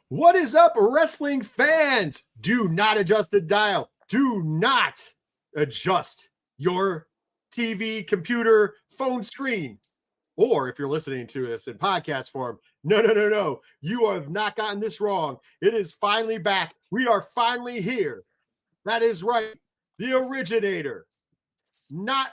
What is up, wrestling fans? Do not adjust the dial. Do not adjust your TV, computer, phone screen. Or if you're listening to this in podcast form, no. You have not gotten this wrong. It is finally back. We are finally here. That is right. The originator, not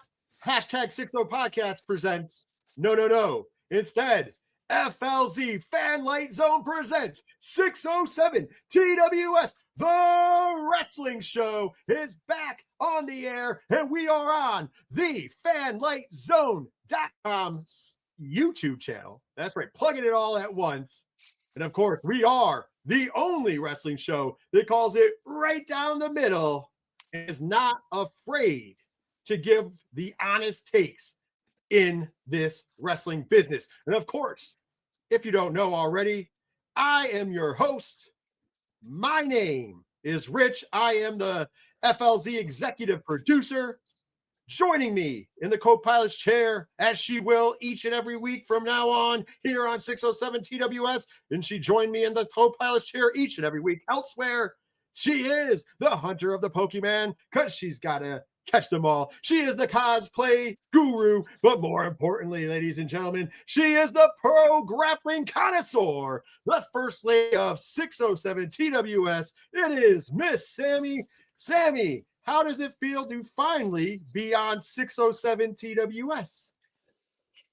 hashtag 60 podcast presents. No. Instead, FLZ Fanlight Zone presents 607 TWS. The wrestling show is back on the air, and we are on the fanlightzone.com YouTube channel. That's right, plugging it all at once. And of course, we are the only wrestling show that calls it right down the middle and is not afraid to give the honest takes in this wrestling business. And of course, if you don't know already, I am your host. My name is Rich. I am the FLZ executive producer. Joining me in the co-pilot's chair, as she will each and every week from now on here on 607 TWS, and she joined me in the co-pilot's chair each and every week elsewhere. She is the hunter of the Pokemon because she's got to catch them all. She is the cosplay guru, but more importantly, ladies and gentlemen, she is the pro grappling connoisseur, the first lady of 607 TWS. It is Miss Sammy. Sammy, how does it feel to finally be on 607 TWS?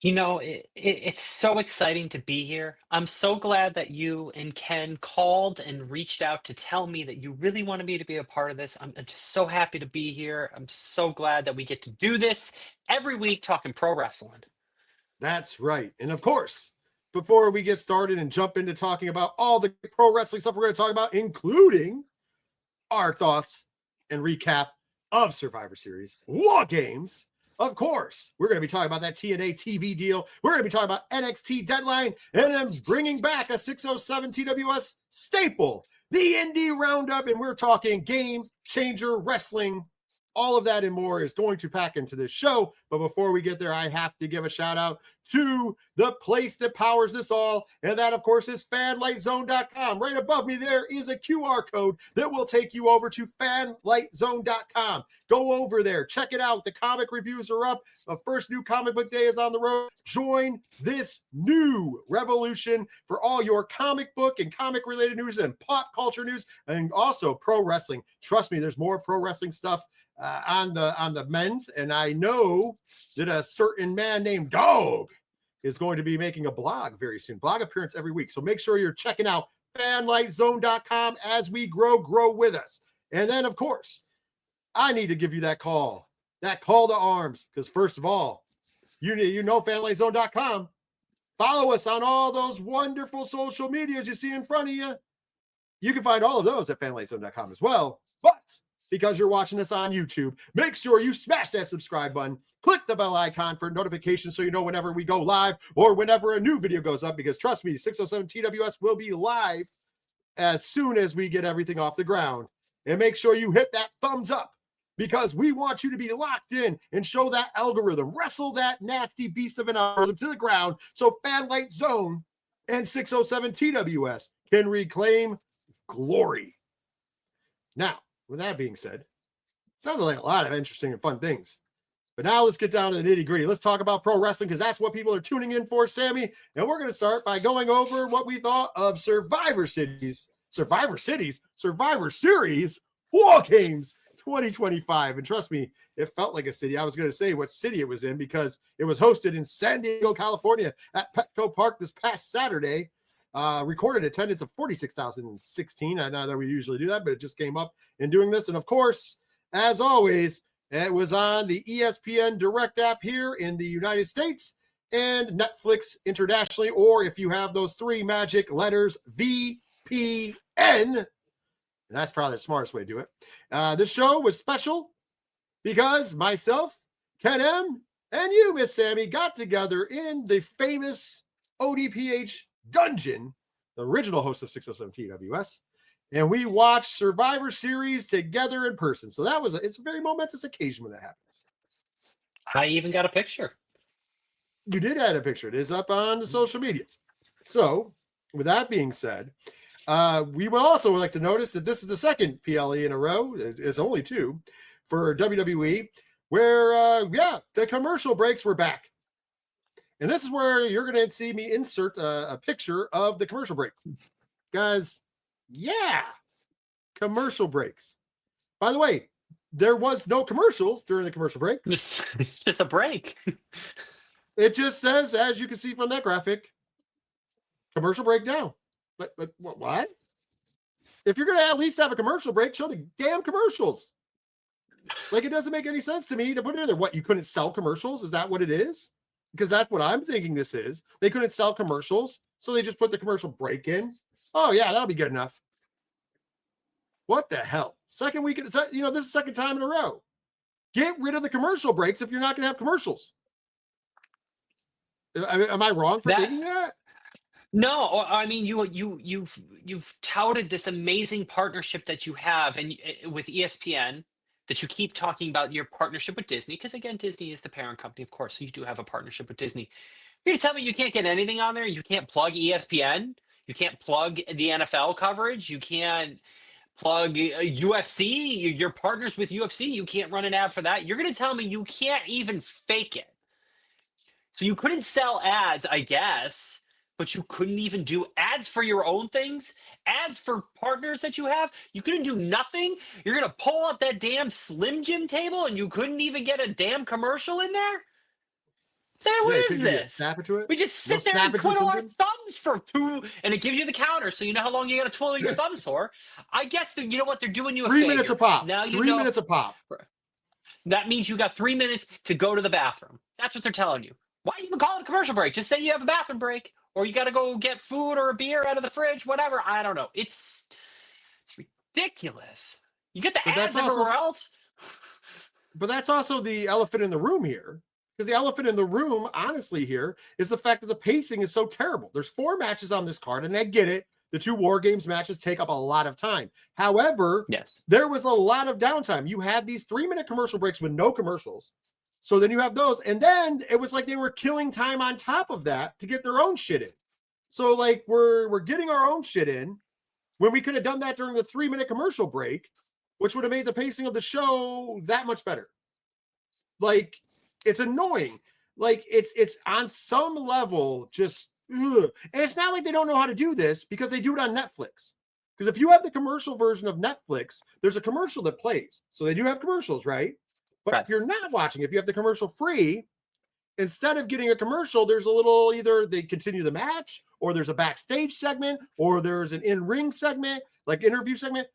You know, it's so exciting to be here. I'm so glad that you and Ken called and reached out to tell me that you really wanted me to be a part of this. I'm just so happy to be here. I'm so glad that we get to do this every week talking pro wrestling. That's right. And of course, before we get started and jump into talking about all the pro wrestling stuff we're going to talk about, including our thoughts and recap of Survivor Series, War Games, of course, we're going to be talking about that TNA TV deal. We're going to be talking about NXT Deadline, and then bringing back a 607 TWS staple, the Indie Roundup, and we're talking Game Changer Wrestling. All of that and more is going to pack into this show. But before we get there, I have to give a shout out to the place that powers this all. And that, of course, is fanlightzone.com. Right above me, there is a QR code that will take you over to fanlightzone.com. Go over there. Check it out. The comic reviews are up. The first new comic book day is on the road. Join this new revolution for all your comic book and comic related news and pop culture news and also pro wrestling. Trust me, there's more pro wrestling stuff on the men's, and I know that a certain man named Dog is going to be making a blog very soon, blog appearance every week. So make sure you're checking out fanlightzone.com as we grow with us. And then, of course, I need to give you that call to arms, because first of all, you know fanlightzone.com. Follow us on all those wonderful social medias you see in front of you. You can find all of those at fanlightzone.com as well. But because you're watching this on YouTube, make sure you smash that subscribe button, click the bell icon for notifications so you know whenever we go live or whenever a new video goes up, because trust me, 607 TWS will be live as soon as we get everything off the ground. And make sure you hit that thumbs up, because we want you to be locked in and show that algorithm, wrestle that nasty beast of an algorithm to the ground so Fanlight Zone and 607 TWS can reclaim glory. Now, with that being said, sounded like a lot of interesting and fun things. But now let's get down to the nitty gritty. Let's talk about pro wrestling, because that's what people are tuning in for, Sammy. And we're going to start by going over what we thought of Survivor Series, War Games 2025. And trust me, it felt like a city. I was going to say what city it was in, because it was hosted in San Diego, California at Petco Park this past Saturday. Recorded attendance of 46,016. I know that we usually do that, but it just came up in doing this. And of course, as always, it was on the ESPN Direct app here in the United States and Netflix internationally, or if you have those three magic letters, VPN. That's probably the smartest way to do it. This show was special because myself, Ken M, and you, Miss Sammy, got together in the famous ODPH Dungeon, the original host of 607 TWS, and we watched Survivor Series together in person. So it's a very momentous occasion when that happens. I even got a picture. You did add a picture. It is up on the social medias. So with that being said, We would also like to notice that this is the second PLE in a row. It's only 2 for WWE, where the commercial breaks were back. And this is where you're going to see me insert a picture of the commercial break. Guys, commercial breaks. By the way, there was no commercials during the commercial break. It's just a break. It just says, as you can see from that graphic, commercial break now. But what? If you're going to at least have a commercial break, show the damn commercials. Like, it doesn't make any sense to me to put it in there. What, you couldn't sell commercials? Is that what it is? Because that's what I'm thinking this is. They couldn't sell commercials, so they just put the commercial break in. Oh, yeah, that'll be good enough. What the hell? Second week, this is the second time in a row. Get rid of the commercial breaks if you're not going to have commercials. Am I wrong for thinking that? No, I mean you've touted this amazing partnership that you have and with ESPN, that you keep talking about your partnership with Disney, because again, Disney is the parent company, of course, so you do have a partnership with Disney. You're gonna tell me you can't get anything on there? You can't plug ESPN? You can't plug the NFL coverage? You can't plug UFC? You're partners with UFC. You can't run an ad for that. You're gonna tell me you can't even fake it? So you couldn't sell ads, I guess, but you couldn't even do ads for your own things, ads for partners that you have. You couldn't do nothing. You're going to pull up that damn Slim Jim table and you couldn't even get a damn commercial in there? What is this? Snap into it? We just sit there and twiddle our thumbs for 2, and it gives you the counter, so you know how long you got to twiddle your thumbs for. I guess you know what, they're doing you a 3 favor. minutes a pop. Now you 3 minutes a pop. That means you got 3 minutes to go to the bathroom. That's what they're telling you. Why even call it a commercial break? Just say you have a bathroom break, or you got to go get food or a beer out of the fridge, whatever. I don't know. It's ridiculous. You get the ads everywhere else. But that's also the elephant in the room here. Because the elephant in the room, honestly, here is the fact that the pacing is so terrible. There's 4 matches on this card, and I get it. The 2 War Games matches take up a lot of time. However, yes, there was a lot of downtime. You had these 3-minute commercial breaks with no commercials. So then you have those. And then it was like they were killing time on top of that to get their own shit in. So like we're getting our own shit in when we could have done that during the 3-minute commercial break, which would have made the pacing of the show that much better. Like, it's annoying. Like, it's on some level just ugh. And it's not like they don't know how to do this, because they do it on Netflix. Because if you have the commercial version of Netflix, there's a commercial that plays. So they do have commercials, right? But if you're not watching, if you have the commercial free, instead of getting a commercial, there's a little, either they continue the match, or there's a backstage segment, or there's an in-ring segment, like interview segment.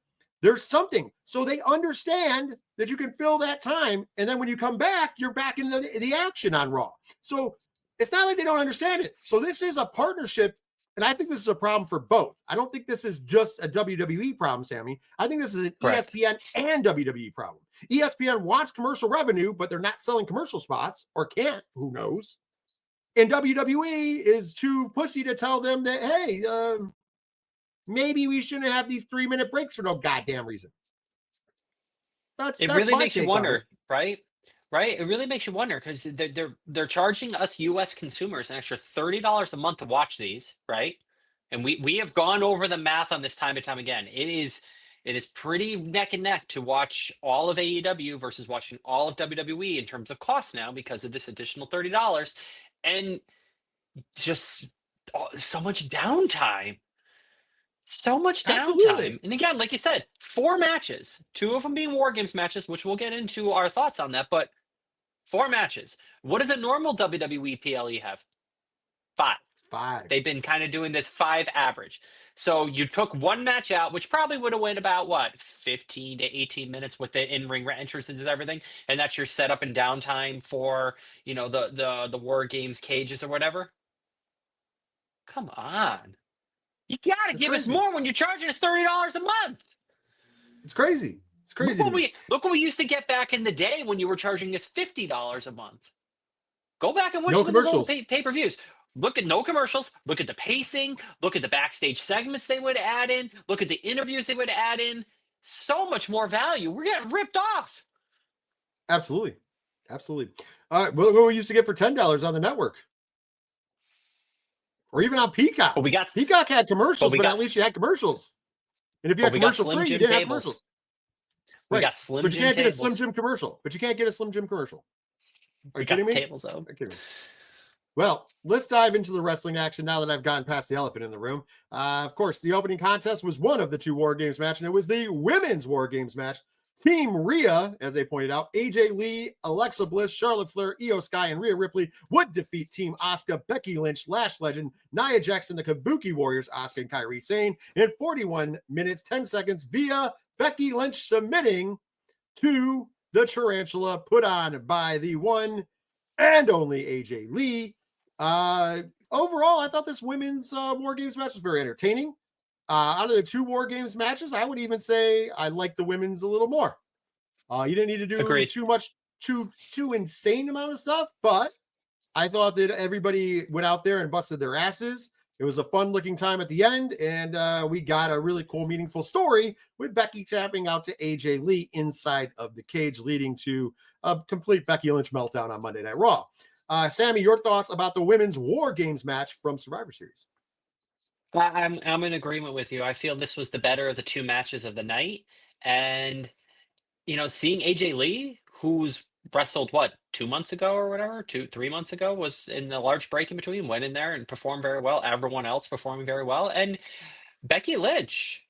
There's something. So they understand that you can fill that time. And then when you come back, you're back in the action on Raw. So it's not like they don't understand it. So this is a partnership. And I think this is a problem for both. I don't think this is just a WWE problem, Sammy. I think this is an ESPN and WWE problem. ESPN wants commercial revenue, but they're not selling commercial spots, or can't, who knows? And WWE is too pussy to tell them that, hey, maybe we shouldn't have these 3-minute breaks for no goddamn reason. That's really makes you wonder, right? Right? It really makes you wonder, because they're charging us U.S. consumers an extra $30 a month to watch these, right? And we have gone over the math on this time and time again. It is pretty neck and neck to watch all of AEW versus watching all of WWE in terms of cost now, because of this additional $30, and just so much downtime. So much downtime. Absolutely. And again, like you said, 4 matches, 2 of them being War Games matches, which we'll get into our thoughts on that, but 4 matches. What does a normal WWE PLE have? 5. 5. They've been kind of doing this 5 average. So you took 1 match out, which probably would have went about, what, 15 to 18 minutes with the in-ring entrances and everything, and that's your setup and downtime for, the War Games cages or whatever? Come on. You got to give us more when you're charging us $30 a month. It's crazy. It's crazy. Look what we used to get back in the day when you were charging us $50 a month. Go back and watch no the commercials. Pay-per-views. Look at no commercials. Look at the pacing. Look at the backstage segments they would add in. Look at the interviews they would add in. So much more value. We're getting ripped off. Absolutely. Absolutely. All right. What we used to get for $10 on the network. or even on Peacock. But we got Peacock had commercials, we but got- at least you had commercials. And if you but had we got commercial Slim free, you Jim didn't have tables. commercials. We Right. got Slim But you Jim can't get a tables. Slim Jim commercial. But you can't get a Slim Jim commercial. Are We you got kidding the me? tables though. Are you kidding me? Well, let's dive into the wrestling action now that I've gotten past the elephant in the room. Of course, the opening contest was one of the two War Games match, and it was the women's War Games match. Team Rhea, as they pointed out, AJ Lee, Alexa Bliss, Charlotte Flair, Io Sky, and Rhea Ripley would defeat Team Asuka, Becky Lynch, Lash Legend, Nia Jax, and the Kabuki Warriors, Asuka and Kairi Sane, in 41 minutes, 10 seconds via Becky Lynch submitting to the tarantula put on by the one and only AJ Lee. Overall, I thought this women's War Games match was very entertaining. Out of the two War Games matches, I would even say I like the women's a little more. You didn't need to do Agreed. too insane amount of stuff, but I thought that everybody went out there and busted their asses. It was a fun looking time at the end, and we got a really cool, meaningful story with Becky tapping out to AJ Lee inside of the cage, leading to a complete Becky Lynch meltdown on Monday Night Raw. Sammy, your thoughts about the women's War Games match from Survivor Series? I'm in agreement with you. I feel this was the better of the two matches of the night, and seeing AJ Lee, who's wrestled what 2 months ago or whatever, 3 months ago, was in the large break in between, went in there and performed very well. Everyone else performing very well, and Becky Lynch.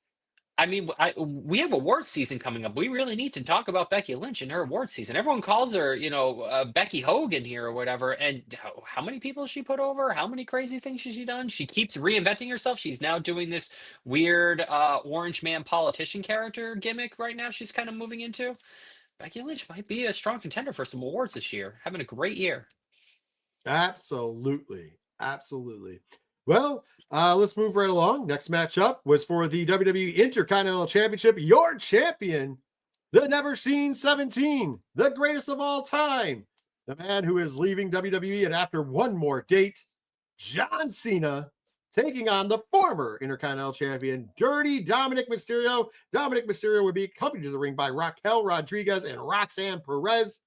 I mean, we have awards season coming up. We really need to talk about Becky Lynch and her awards season. Everyone calls her, Becky Hogan here or whatever. And how many people has she put over? How many crazy things has she done? She keeps reinventing herself. She's now doing this weird orange man politician character gimmick right now. She's kind of moving into. Becky Lynch might be a strong contender for some awards this year. Having a great year. Absolutely. Well, let's move right along. Next matchup was for the WWE Intercontinental Championship. Your champion, the Never Seen 17, the greatest of all time, the man who is leaving WWE, and after one more date, John Cena, taking on the former Intercontinental Champion, Dirty Dominic Mysterio. Dominic Mysterio would be accompanied to the ring by Raquel Rodriguez and Roxanne Perez.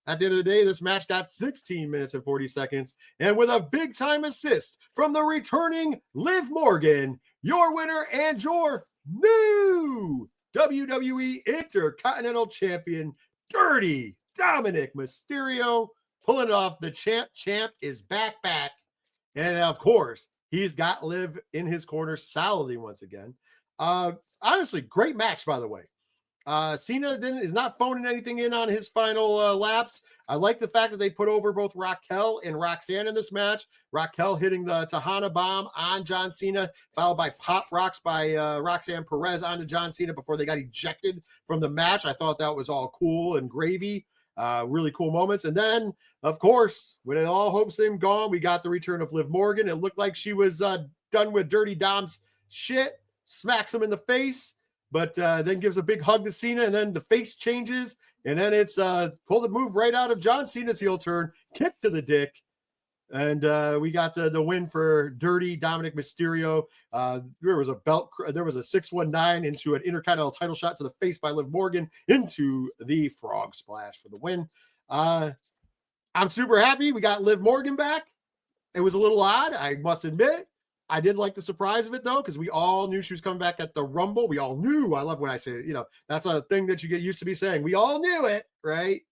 At the end of the day, this match got 16 minutes and 40 seconds. And with a big time assist from the returning Liv Morgan, your winner and your new WWE Intercontinental Champion, Dirty Dominic Mysterio, pulling it off. The champ is back. And of course, he's got Liv in his corner solidly once again. Honestly, great match, by the way. Cena is not phoning anything in on his final laps. I like the fact that they put over both Raquel and Roxanne in this match. Raquel hitting the Tejana bomb on John Cena, followed by pop rocks by Roxanne Perez onto John Cena before they got ejected from the match. I thought that was all cool and gravy. Really cool moments. And then, of course, when it all hope seemed gone, we got the return of Liv Morgan. It looked like she was done with Dirty Dom's shit, smacks him in the face, but then gives a big hug to Cena, and then the face changes, and then it's pulled a move right out of John Cena's heel turn, kick to the dick, and we got the win for Dirty Dominic Mysterio. There was a 619 into an Intercontinental title shot to the face by Liv Morgan into the frog splash for the win. I'm super happy we got Liv Morgan back. It was a little odd, I must admit. I did like the surprise of it, though, because we all knew she was coming back at the Rumble. We all knew. I love when I say it. That's a thing that you get used to me saying. We all knew it, right?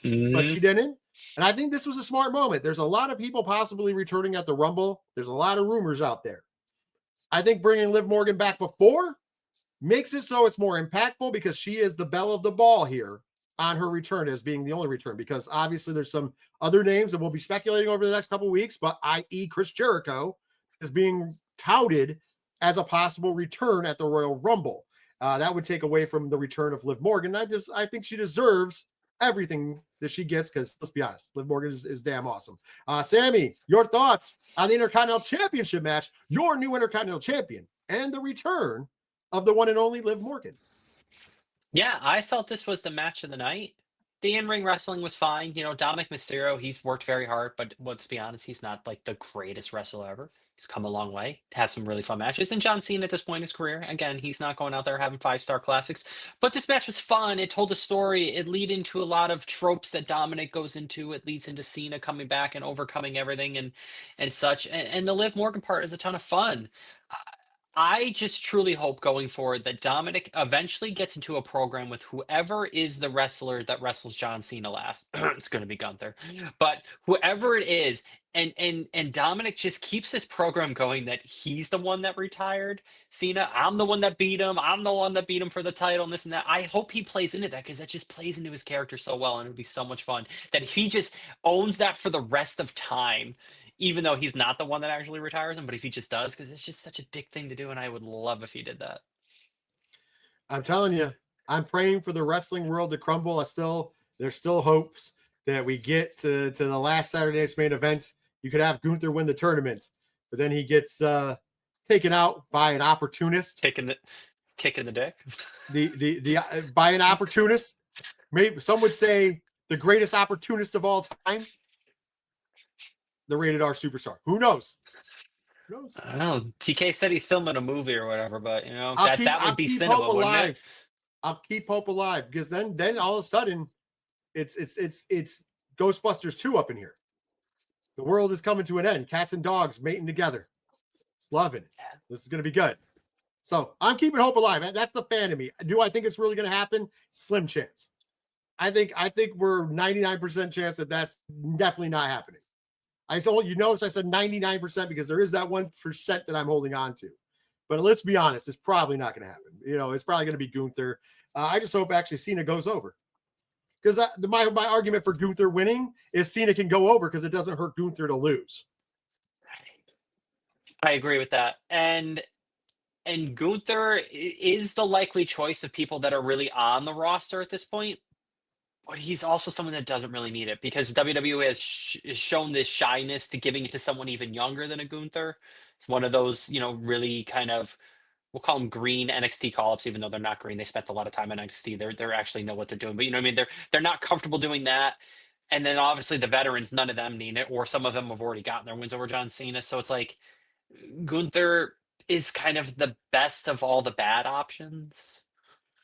Mm-hmm. But she didn't. And I think this was a smart moment. There's a lot of people possibly returning at the Rumble. There's a lot of rumors out there. I think bringing Liv Morgan back before makes it so it's more impactful because she is the belle of the ball here on her return as being the only return, because obviously there's some other names that we'll be speculating over the next couple of weeks, but i.e. Chris Jericho is being touted as a possible return at the Royal Rumble. That would take away from the return of Liv Morgan. I think she deserves everything that she gets because, let's be honest, Liv Morgan is damn awesome. Sammy, your thoughts on the Intercontinental Championship match, your new Intercontinental Champion, and the return of the one and only Liv Morgan. Yeah, I felt this was the match of the night. The in-ring wrestling was fine. Dominic Mysterio, he's worked very hard, but let's be honest, he's not like the greatest wrestler ever. He's come a long way, has some really fun matches. And John Cena at this point in his career, again, he's not going out there having five-star classics. But this match was fun. It told a story. It lead into a lot of tropes that Dominic goes into. It leads into Cena coming back and overcoming everything and such. And the Liv Morgan part is a ton of fun. I just truly hope going forward that Dominic eventually gets into a program with whoever is the wrestler that wrestles John Cena last. It's going to be Gunther, but whoever it is, and Dominic just keeps this program going that he's the one that retired Cena. I'm the one that beat him. I'm the one that beat him for the title and this and that. I hope he plays into that because that just plays into his character so well, and it'd be so much fun that he just owns that for the rest of time, even though he's not the one that actually retires him, but if he just does, because it's just such a dick thing to do, and I would love if he did that. I'm telling you, I'm praying for the wrestling world to crumble. There's still hopes that we get to the last Saturday night's main event. You could have Gunther win the tournament, but then he gets taken out by an opportunist. Kicking the dick. By an opportunist. Maybe some would say the greatest opportunist of all time. The rated R superstar. Who knows? I don't know. TK said he's filming a movie or whatever, but that would be cinema, wouldn't it? I'll keep hope alive because then all of a sudden it's Ghostbusters 2 up in here. The world is coming to an end. Cats and dogs mating together. It's loving it. Yeah. This is going to be good. So I'm keeping hope alive. That's the fan of me. Do I think it's really going to happen? Slim chance. I think we're 99% chance that that's definitely not happening. You notice I said 99% because there is that 1% that I'm holding on to. But let's be honest, it's probably not going to happen. It's probably going to be Gunther. I just hope actually Cena goes over. Because my argument for Gunther winning is Cena can go over because it doesn't hurt Gunther to lose. I agree with that. And Gunther is the likely choice of people that are really on the roster at this point. But he's also someone that doesn't really need it because WWE has shown this shyness to giving it to someone even younger than a Gunther. It's one of those, really kind of, we'll call them green NXT call-ups, even though they're not green. They spent a lot of time in NXT. They're actually know what they're doing. But you know what I mean? They're not comfortable doing that. And then obviously the veterans, none of them need it, or some of them have already gotten their wins over John Cena. So it's like Gunther is kind of the best of all the bad options.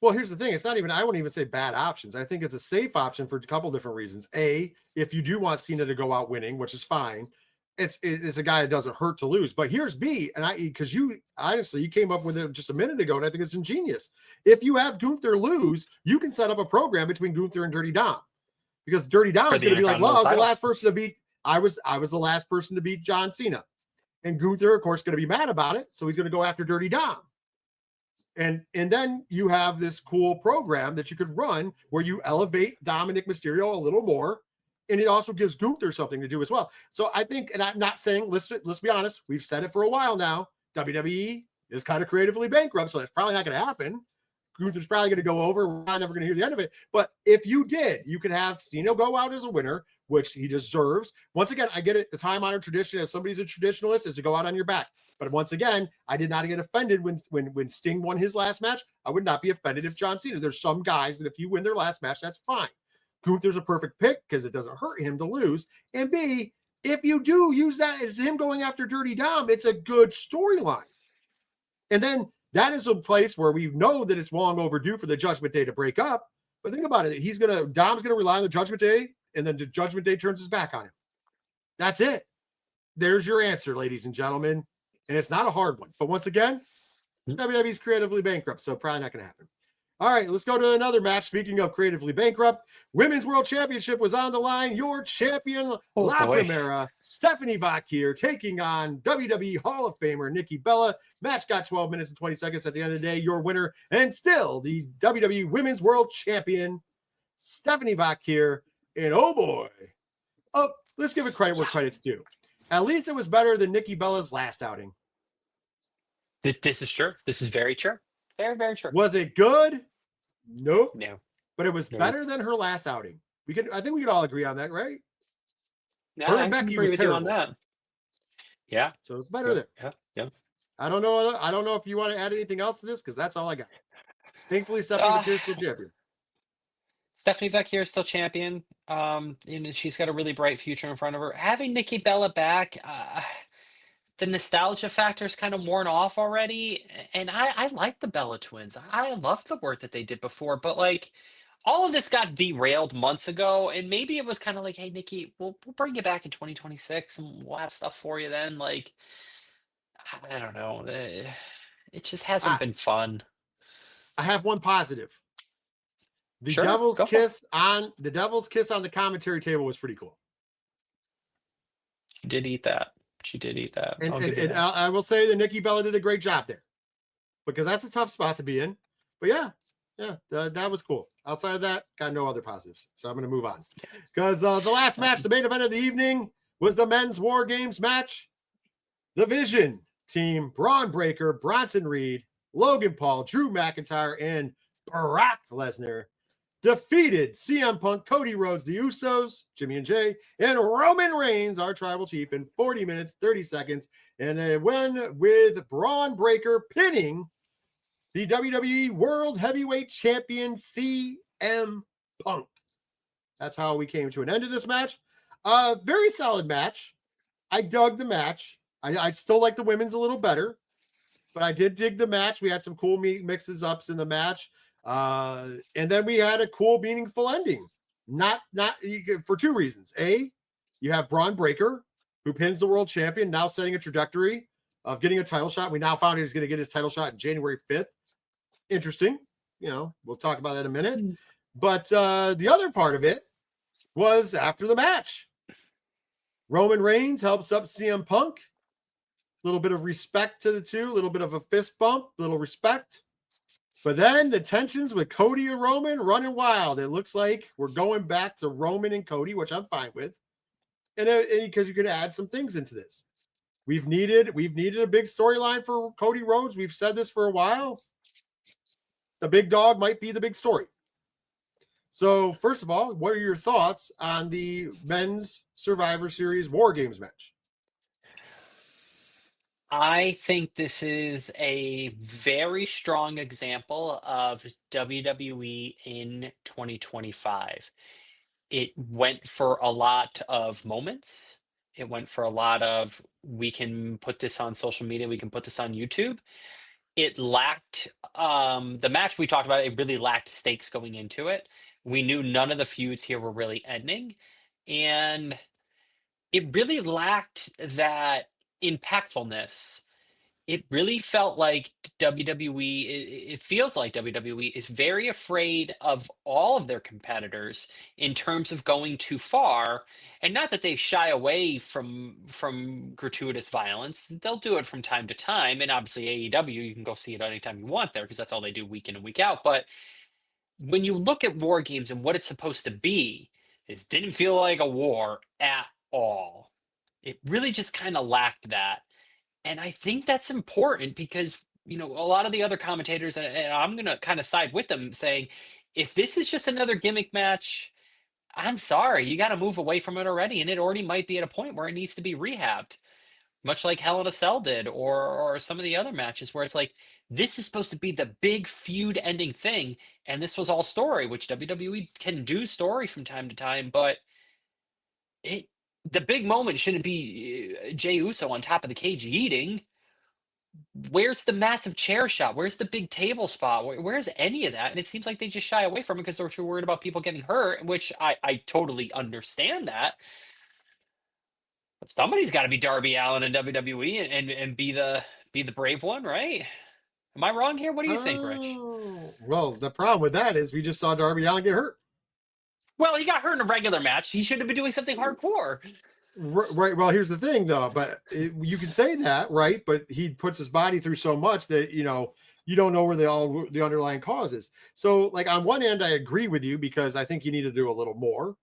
Well, here's the thing. I wouldn't even say bad options. I think it's a safe option for a couple different reasons. A, if you do want Cena to go out winning, which is fine, it's a guy that doesn't hurt to lose. But here's B, because you came up with it just a minute ago, and I think it's ingenious. If you have Gunther lose, you can set up a program between Gunther and Dirty Dom. Because Dirty Dom is going to be like, well, I was the last person to beat, I was the last person to beat John Cena. And Gunther, of course, going to be mad about it. So he's going to go after Dirty Dom. And then you have this cool program that you could run where you elevate Dominic Mysterio a little more. And it also gives Gunther something to do as well. So I think, and I'm not saying, let's be honest, we've said it for a while now, WWE is kind of creatively bankrupt. So that's probably not going to happen. Gunther's probably going to go over. We're not never going to hear the end of it. But if you did, you could have Cena go out as a winner, which he deserves. Once again, I get it. The time-honored tradition, as somebody's a traditionalist, is to go out on your back. But once again, I did not get offended when Sting won his last match. I would not be offended if John Cena. There's some guys that if you win their last match, that's fine. Gunther's a perfect pick because it doesn't hurt him to lose. And B, if you do use that as him going after Dirty Dom, it's a good storyline. And then that is a place where we know that it's long overdue for the Judgment Day to break up. But think about it. Dom's going to rely on the Judgment Day, and then the Judgment Day turns his back on him. That's it. There's your answer, ladies and gentlemen. And it's not a hard one. But once again, WWE's creatively bankrupt, so probably not going to happen. All right, let's go to another match. Speaking of creatively bankrupt, Women's World Championship was on the line. Your champion, La Primera, Stephanie Vakir, taking on WWE Hall of Famer Nikki Bella. Match got 12 minutes and 20 seconds. At the end of the day, your winner and still the WWE Women's World Champion, Stephanie Vakir. And oh boy, let's give it credit where credit's due. At least it was better than Nikki Bella's last outing. This is true. This is very true. Very, very true. Was it good? Nope. No. But it was better than her last outing. I think we could all agree on that, right? Yeah, I can agree with you on that. Yeah. So it's better there. Yeah. I don't know if you want to add anything else to this because that's all I got. Thankfully, Stephanie Vakir still champion. Stephanie Vecchio is still champion. She's got a really bright future in front of her. Having Nikki Bella back, the nostalgia factor is kind of worn off already. And I like the Bella twins. I loved the work that they did before, but like all of this got derailed months ago. And maybe it was kind of like, hey, Nikki, we'll bring you back in 2026 and we'll have stuff for you then. Like, I don't know. It just hasn't I, been fun. I have one positive. The Sure, devil's go for it. kiss on the commentary table was pretty cool. She did eat that. She did eat that. And I'll and, give you and that. I will say that Nikki Bella did a great job there, because that's a tough spot to be in. But yeah, that was cool. Outside of that, got no other positives. So I'm going to move on, because the last match, the main event of the evening, was the men's War Games match. The Vision team, Braun Breaker, Bronson Reed, Logan Paul, Drew McIntyre, and Brock Lesnar defeated CM Punk, Cody Rhodes, the Usos, Jimmy and Jay, and Roman Reigns, our tribal chief, in 40 minutes, 30 seconds. And a win with Braun Breaker pinning the WWE World Heavyweight Champion CM Punk. That's how we came to an end of this match. Very solid match. I dug the match. I still like the women's a little better, but I did dig the match. We had some cool mixes ups in the match. And then we had a cool, meaningful ending. Not for two reasons. A, you have Braun Breaker, who pins the world champion, now setting a trajectory of getting a title shot. We now found he's going to get his title shot in January 5th. Interesting. We'll talk about that in a minute. But the other part of it was after the match. Roman Reigns helps up CM Punk. A little bit of respect to the two, a little bit of a fist bump, little respect. But then the tensions with Cody and Roman running wild. It looks like we're going back to Roman and Cody, which I'm fine with. And because you could add some things into this. We've needed a big storyline for Cody Rhodes. We've said this for a while. The big dog might be the big story. So, first of all, what are your thoughts on the men's Survivor Series War Games match? I think this is a very strong example of WWE in 2025. It went for a lot of moments. It went for a lot of, we can put this on social media, we can put this on YouTube. It lacked the match we talked about, it really lacked stakes going into it. We knew none of the feuds here were really ending. And it really lacked that impactfulness. It really felt like WWE, it feels like WWE is very afraid of all of their competitors in terms of going too far. And not that they shy away from gratuitous violence. They'll do it from time to time. And obviously AEW, you can go see it anytime you want there because that's all they do week in and week out. But when you look at War Games and what it's supposed to be, it didn't feel like a war at all. It really just kind of lacked that. And I think that's important because, a lot of the other commentators, and I'm going to kind of side with them, saying, if this is just another gimmick match, I'm sorry, you got to move away from it already. And it already might be at a point where it needs to be rehabbed, much like Hell in a Cell did, or some of the other matches where it's like, this is supposed to be the big feud ending thing. And this was all story, which WWE can do story from time to time, but the big moment shouldn't be Jey Uso on top of the cage eating. Where's the massive chair shot? Where's the big table spot? Where's any of that? And it seems like they just shy away from it because they're too worried about people getting hurt, which I totally understand that. But somebody's got to be Darby Allin in WWE and be the brave one, right? Am I wrong here? What do you think, Rich? Oh, well, the problem with that is we just saw Darby Allin get hurt. Well, he got hurt in a regular match. He should have been doing something hardcore. Right. Well, here's the thing, though. But you can say that, right? But he puts his body through so much that you don't know where the underlying cause is. So, like on one end, I agree with you because I think you need to do a little more.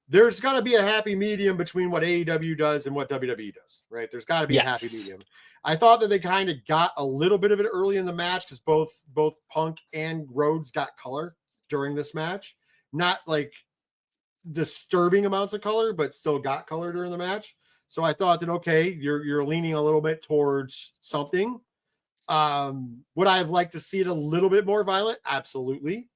There's got to be a happy medium between what AEW does and what WWE does, right? There's got to be a happy Yes. medium. I thought that they kind of got a little bit of it early in the match because both Punk and Rhodes got color during this match. Not like disturbing amounts of color, but still got color during the match. So I thought that, okay, you're leaning a little bit towards something. Would I have liked to see it a little bit more violent? Absolutely.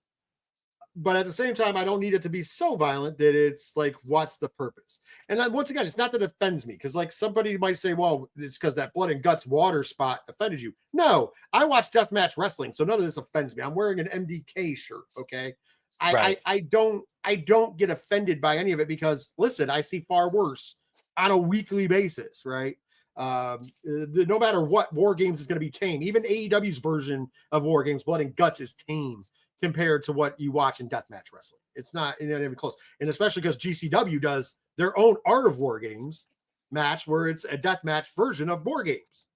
but at the same time, I don't need it to be so violent that it's like, what's the purpose? And then once again, it's not that it offends me, because like somebody might say, well, it's because that blood and guts water spot offended you. No, I watch deathmatch wrestling, so none of this offends me. I'm wearing an MDK shirt, okay? Right. I don't get offended by any of it, because listen, I see far worse on a weekly basis, right? No matter what, War Games is going to be tame. Even AEW's version of War Games, Blood and Guts, is tame compared to what you watch in deathmatch wrestling. It's not even close. And especially because GCW does their own Art of War Games match, where it's a deathmatch version of War Games.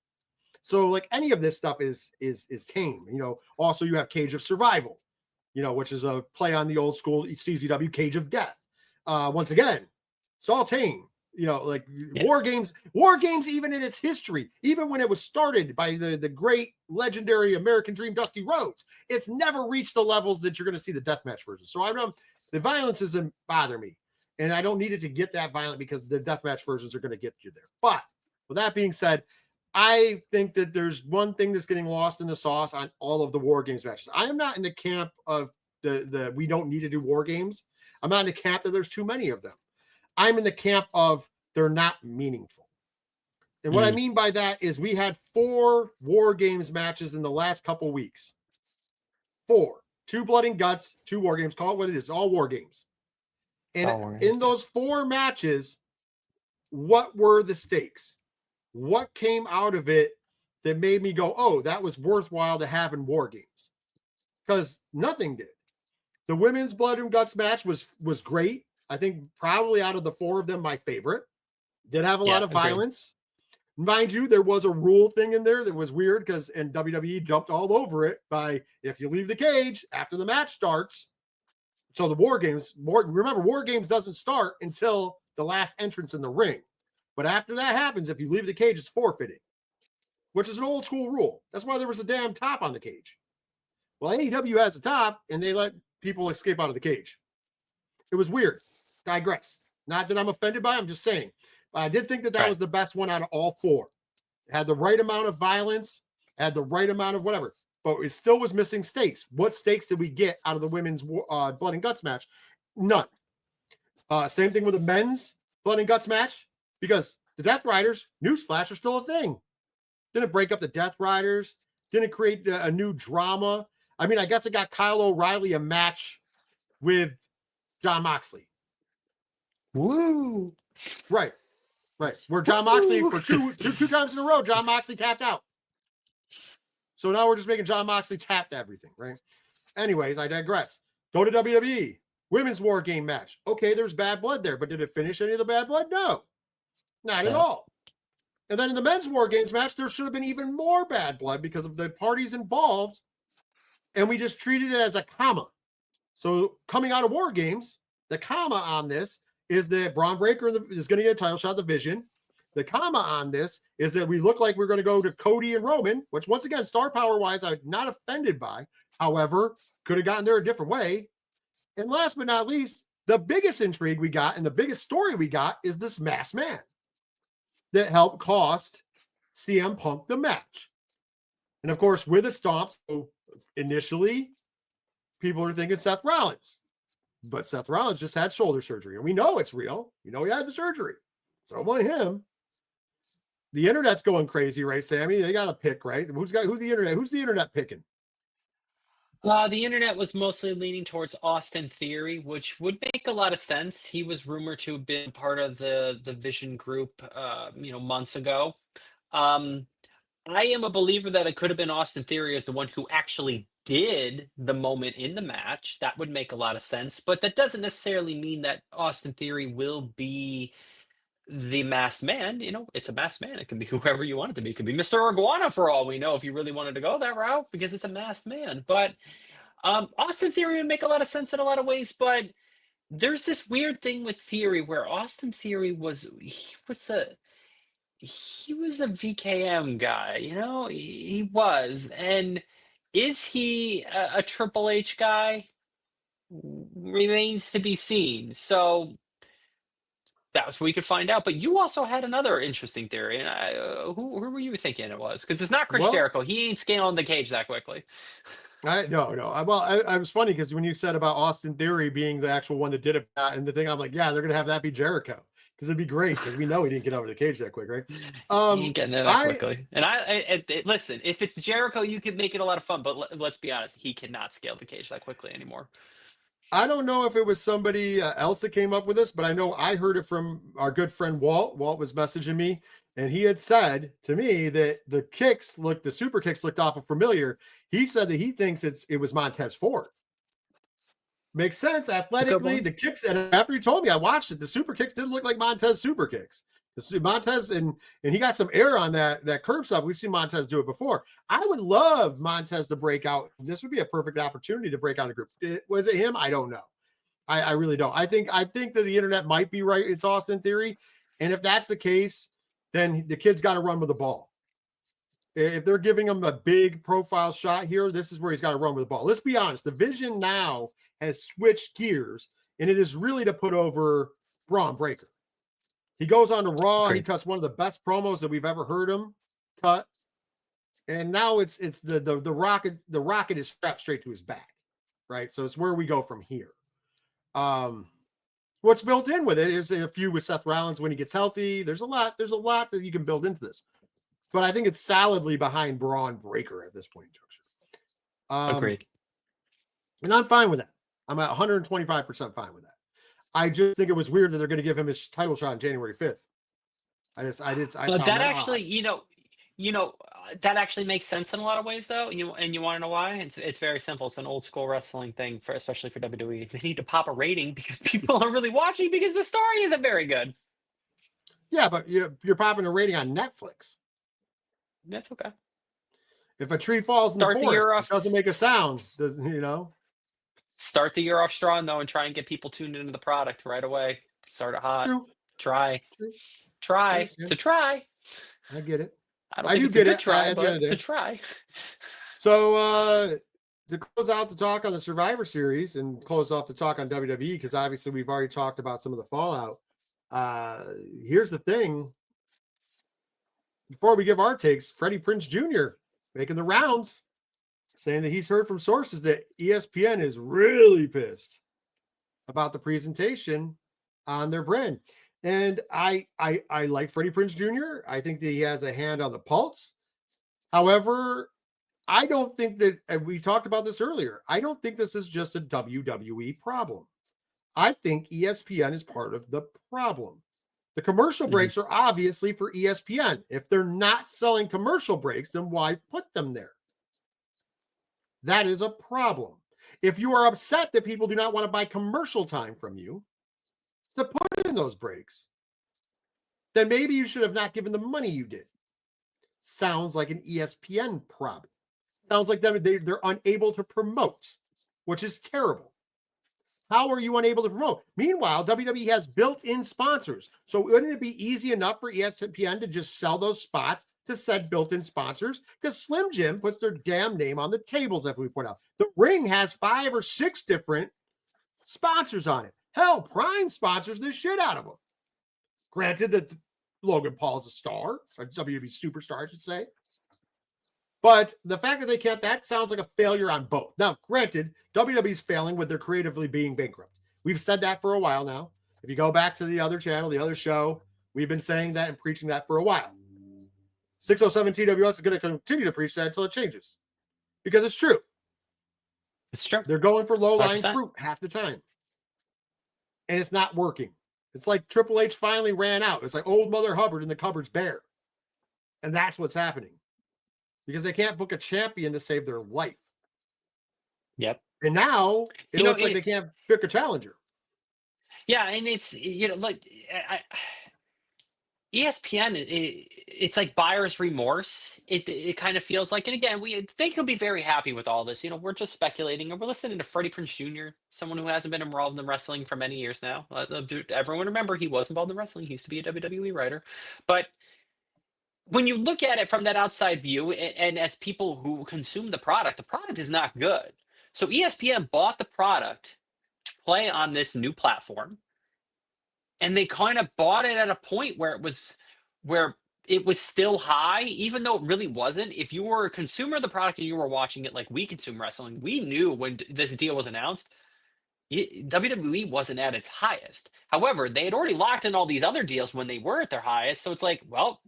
So like any of this stuff is tame. You know, also you have Cage of Survival, you know, which is a play on the old school CZW Cage of Death. Once again, it's all tame. You know, like Yes. War Games, even in its history, even when it was started by the great legendary American Dream Dusty Rhodes, it's never reached the levels that you're going to see the deathmatch version. So I don't, the violence doesn't bother me, and I don't need it to get that violent, because the deathmatch versions are going to get you there. But with that being said, I think that there's one thing that's getting lost in the sauce on all of the War Games matches. I am not in the camp of the we don't need to do War Games. I'm not in the camp that there's too many of them. I'm in the camp of they're not meaningful. And what I Mm. mean by that is we had 4 War Games matches in the last couple weeks. 4. 2 Blood and Guts, 2 War Games. Call it what it is. All War Games. And Star Wars. in Yeah. those 4 matches, what were the stakes? What came out of it that made me go, oh, that was worthwhile to have in War Games? Because nothing did. The women's Blood and Guts match was great. I think probably out of the 4 of them, my favorite. Did have a lot Yeah. of Agreed. violence. Mind you, there was a rule thing in there that was weird, because and WWE jumped all over it by, if you leave the cage after the match starts. So the remember, War Games doesn't start until the last entrance in the ring. But after that happens, if you leave the cage, it's forfeited, which is an old school rule. That's why there was a damn top on the cage. Well, AEW has a top, and they let people escape out of the cage. It was weird. Digress. Not that I'm offended by it, I'm just saying. But I did think that that Right. was the best one out of all 4. It had the right amount of violence, had the right amount of whatever, but it still was missing stakes. What stakes did we get out of the women's Blood and Guts match? None. Same thing with the men's Blood and Guts match, because the Death Riders, newsflash, are still a thing. Didn't break up the Death Riders, didn't create a new drama. I mean, I guess it got Kyle O'Reilly a match with John Moxley. Woo. Right, right. Where John Moxley, Woo. for two times in a row, John Moxley tapped out. So now we're just making John Moxley tap everything, right? Anyways, I digress. Go to WWE. Women's War Game match. Okay, there's bad blood there, but did it finish any of the bad blood? No, not at Yeah. all. And then in the men's War Games match, there should have been even more bad blood because of the parties involved, and we just treated it as a comma. So coming out of War Games, the comma on this is that Braun Breaker is going to get a title shot division. The comma on this is that we look like we're going to go to Cody and Roman, which once again, star power wise, I'm not offended by. However, could have gotten there a different way. And last but not least, the biggest intrigue we got and the biggest story we got is this masked man that helped cost CM Punk the match. And of course, with a stomp, so initially, people are thinking Seth Rollins. But Seth Rollins just had shoulder surgery, and we know it's real. You know he had the surgery. So only him. The internet's going crazy, right, Sammy? They got to pick, right? Who's the internet picking? The internet was mostly leaning towards Austin Theory, which would make a lot of sense. He was rumored to have been part of the Vision Group, months ago. Um, I am a believer that it could have been Austin Theory as the one who actually did the moment in the match. That would make a lot of sense, but that doesn't necessarily mean that Austin Theory will be the masked man. It's a masked man. It can be whoever you want it to be. It could be Mr. Iguana for all we know if you really wanted to go that route because it's a masked man. But Austin Theory would make a lot of sense in a lot of ways, but there's this weird thing with Theory where Austin Theory was a VKM guy, he was. And is he a Triple H guy? Remains to be seen. So that's what we could find out. But you also had another interesting theory, and who were you thinking it was? Because it's not Chris Well, Jericho. He ain't scaling the cage that quickly. I was funny because when you said about Austin Theory being the actual one that did it, and the thing, I'm like, yeah, they're gonna have that be Jericho because it'd be great because we know he didn't get over the cage that quick, right? He ain't getting there that I quickly. And listen, if it's Jericho, you can make it a lot of fun. But let's be honest, he cannot scale the cage that quickly anymore. I don't know if it was somebody else that came up with this, but I know I heard it from our good friend Walt. Walt was messaging me, and he had said to me that the super kicks looked awful familiar. He said that he thinks it was Montez Ford. Makes sense athletically. The kicks, and after he told me, I watched it. The super kicks didn't look like Montez super kicks. Montez and he got some air on that curb stop. We've seen Montez do it before. I would love Montez to break out. This would be a perfect opportunity to break out a group. Was it him? I don't know. I really don't. I think that the internet might be right. It's Austin Theory, and if that's the case, then the kid's got to run with the ball. If they're giving him a big profile shot here, this is where he's got to run with the ball. Let's be honest. The vision now has switched gears, and it is really to put over Braun Breaker. He goes on to Raw. Agreed. He cuts one of the best promos that we've ever heard him cut. And now it's the rocket. The rocket is strapped straight to his back, right? So it's where we go from here. What's built in with it is a feud with Seth Rollins when he gets healthy. There's a lot that you can build into this. But I think it's solidly behind Braun Breaker at this point in juncture. Agreed. And I'm fine with that. I'm at 125% fine with that. I just think it was weird that they're going to give him his title shot on January 5th. That actually, that actually makes sense in a lot of ways, though. You want to know why? It's very simple. It's an old school wrestling thing, especially for WWE. They need to pop a rating because people are really watching because the story isn't very good. Yeah, but you're popping a rating on Netflix. That's okay. If a tree falls in the forest, it doesn't make a sound. Start the year off strong, though, and try and get people tuned into the product right away. Start it hot. True. Try. To try. I get it. I don't think it's a good try, but to try. So to close out the talk on the Survivor Series and close off the talk on WWE, because obviously we've already talked about some of the fallout. Here's the thing. Before we give our takes, Freddie Prinze Jr. making the rounds, saying that he's heard from sources that ESPN is really pissed about the presentation on their brand. And I like Freddie Prinze Jr. I think that he has a hand on the pulse. However, I don't think that, and we talked about this earlier, I don't think this is just a WWE problem. I think ESPN is part of the problem. The commercial breaks are obviously for ESPN. If they're not selling commercial breaks, then why put them there? That is a problem. If you are upset that people do not want to buy commercial time from you to put in those breaks, then maybe you should have not given the money you did. Sounds like an ESPN problem. Sounds like they're unable to promote, which is terrible. How are you unable to promote? Meanwhile, WWE has built-in sponsors. So wouldn't it be easy enough for ESPN to just sell those spots to said built-in sponsors? Because Slim Jim puts their damn name on the tables, as we point out. The Ring has 5 or 6 different sponsors on it. Hell, Prime sponsors the shit out of them. Granted that Logan Paul's a star, a WWE superstar, I should say. But the fact that they can't, that sounds like a failure on both. Now, granted, WWE's failing with their creatively being bankrupt. We've said that for a while now. If you go back to the other channel, the other show, we've been saying that and preaching that for a while. 607 TWS is going to continue to preach that until it changes. Because it's true. It's true. They're going for low-lying 100%. fruit half the time. And it's not working. It's like Triple H finally ran out. It's like old Mother Hubbard and the cupboard's bare. And that's what's happening. Because they can't book a champion to save their life. Yep. And now it looks like they can't pick a challenger. Yeah, and it's like ESPN. It's like buyer's remorse. It kind of feels like, and again, they could be very happy with all this. We're just speculating, and we're listening to Freddie Prinze Jr., someone who hasn't been involved in wrestling for many years now. Everyone remember he was involved in wrestling. He used to be a WWE writer, but when you look at it from that outside view, and as people who consume the product is not good. So ESPN bought the product to play on this new platform, and they kind of bought it at a point where it was still high, even though it really wasn't. If you were a consumer of the product and you were watching it like we consume wrestling, we knew when this deal was announced, WWE wasn't at its highest. However, they had already locked in all these other deals when they were at their highest. So it's like, well,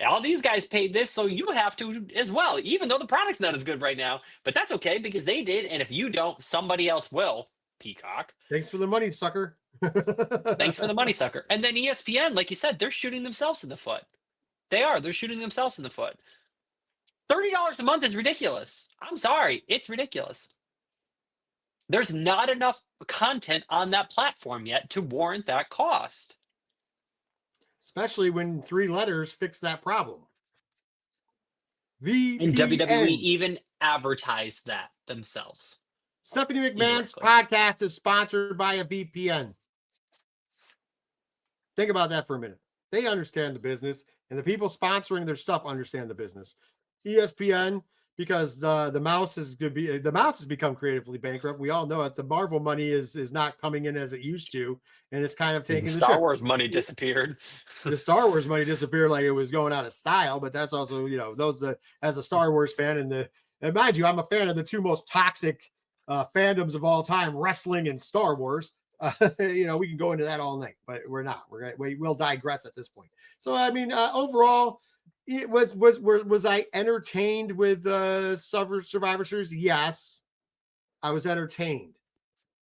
all these guys paid this, so you have to as well, even though the product's not as good right now. But that's okay because they did. And if you don't, somebody else will. Peacock. Thanks for the money, sucker. Thanks for the money, sucker. And then ESPN, like you said, they're shooting themselves in the foot. They are. They're shooting themselves in the foot. $30 a month is ridiculous. I'm sorry. It's ridiculous. There's not enough content on that platform yet to warrant that cost. Especially when 3 letters fix that problem. VPN. And WWE even advertised that themselves. Stephanie McMahon's podcast is sponsored by a VPN. Think about that for a minute. They understand the business, and the people sponsoring their stuff understand the business. ESPN, because the mouse has become creatively bankrupt. We all know it. The Marvel money is not coming in as it used to, and it's kind of taking the Star Wars money disappeared. The Star Wars money disappeared like it was going out of style, but that's also, those as a Star Wars fan, and mind you, I'm a fan of the 2 most toxic fandoms of all time, wrestling and Star Wars. We can go into that all night, but we're not. We'll digress at this point. So, I mean, overall, it was I entertained with Survivor Series? Yes, I was entertained.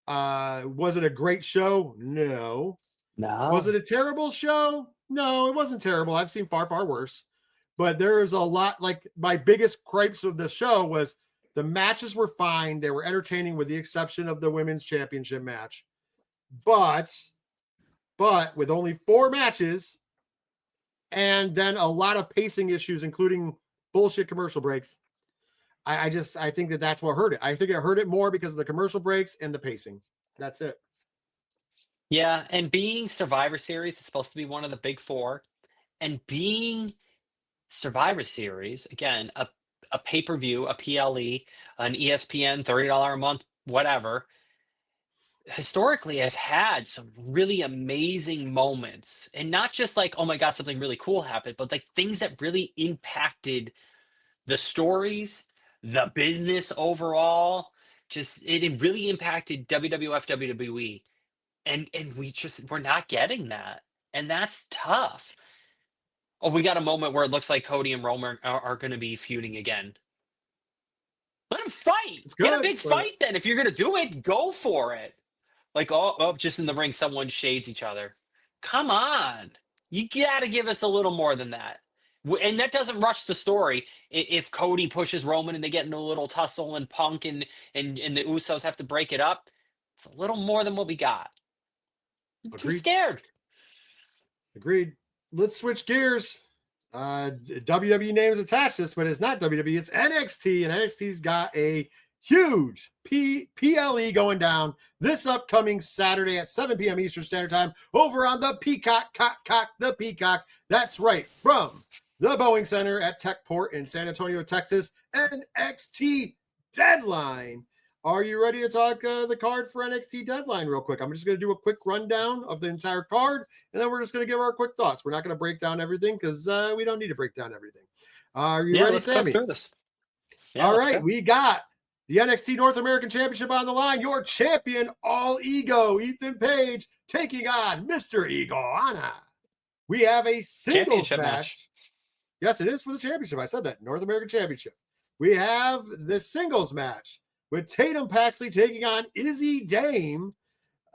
Was it a great show? No. Was it a terrible show? No, it wasn't terrible. I've seen far, far worse. But there's a lot, like my biggest gripes of the show was the matches were fine. They were entertaining with the exception of the women's championship match. But with only 4 matches and then a lot of pacing issues, including bullshit commercial breaks, I think that's what hurt it. I think it hurt it more because of the commercial breaks and the pacing. That's it. Yeah, and being Survivor Series is supposed to be one of the big 4, and being Survivor Series, again, a pay-per-view, a PLE, an ESPN, $30 a month, whatever, historically has had some really amazing moments. And not just like, oh my God, something really cool happened, but like things that really impacted the stories, the business overall. Just it really impacted WWF, WWE. And we're not getting that. And that's tough. Oh, we got a moment where it looks like Cody and Roman are going to be feuding again. Let them fight. Get a big fight then. If you're going to do it, go for it. Like, just in the ring, someone shades each other. Come on. You got to give us a little more than that. And that doesn't rush the story. If Cody pushes Roman and they get into a little tussle and Punk and the Usos have to break it up, it's a little more than what we got. I'm too scared. Agreed. Let's switch gears. WWE names attached to this, but it's not WWE, it's NXT, and NXT's got a huge PLE going down this upcoming Saturday at 7 p.m. Eastern Standard Time over on the Peacock. The Peacock. That's right, from the Boeing Center at Techport in San Antonio, Texas. NXT Deadline. Are you ready to talk the card for NXT Deadline real quick? I'm just going to do a quick rundown of the entire card, and then we're just going to give our quick thoughts. We're not going to break down everything because we don't need to break down everything. Are you ready, let's Sammy? Through this. Yeah, all right, we got the NXT North American Championship on the line. Your champion, All Ego, Ethan Page, taking on Mr. Iguana. We have a singles match. Yes, it is for the championship. I said that. North American Championship. We have the singles match with Tatum Paxley taking on Izzy Dame.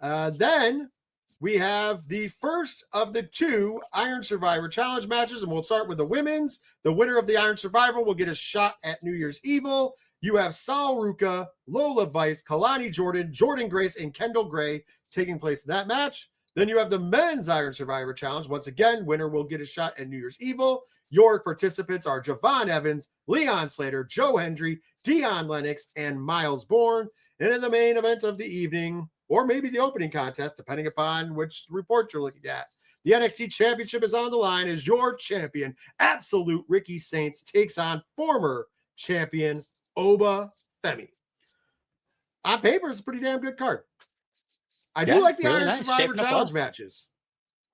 Then we have the first of the 2 Iron Survivor Challenge matches, and we'll start with the women's. The winner of the Iron Survivor will get a shot at New Year's Evil. You have Sal Ruka, Lola Vice, Kalani Jordan, Jordan Grace, and Kendall Gray taking place in that match. Then you have the men's Iron Survivor Challenge. Once again, winner will get a shot at New Year's Evil. Your participants are Javon Evans, Leon Slater, Joe Hendry, Dion Lennox, and Miles Bourne. And in the main event of the evening, or maybe the opening contest, depending upon which report you're looking at, the NXT Championship is on the line as your champion, Absolute Ricky Saints, takes on former champion Oba Femi. On paper, it's a pretty damn good card. I do like the Iron Survivor Challenge matches.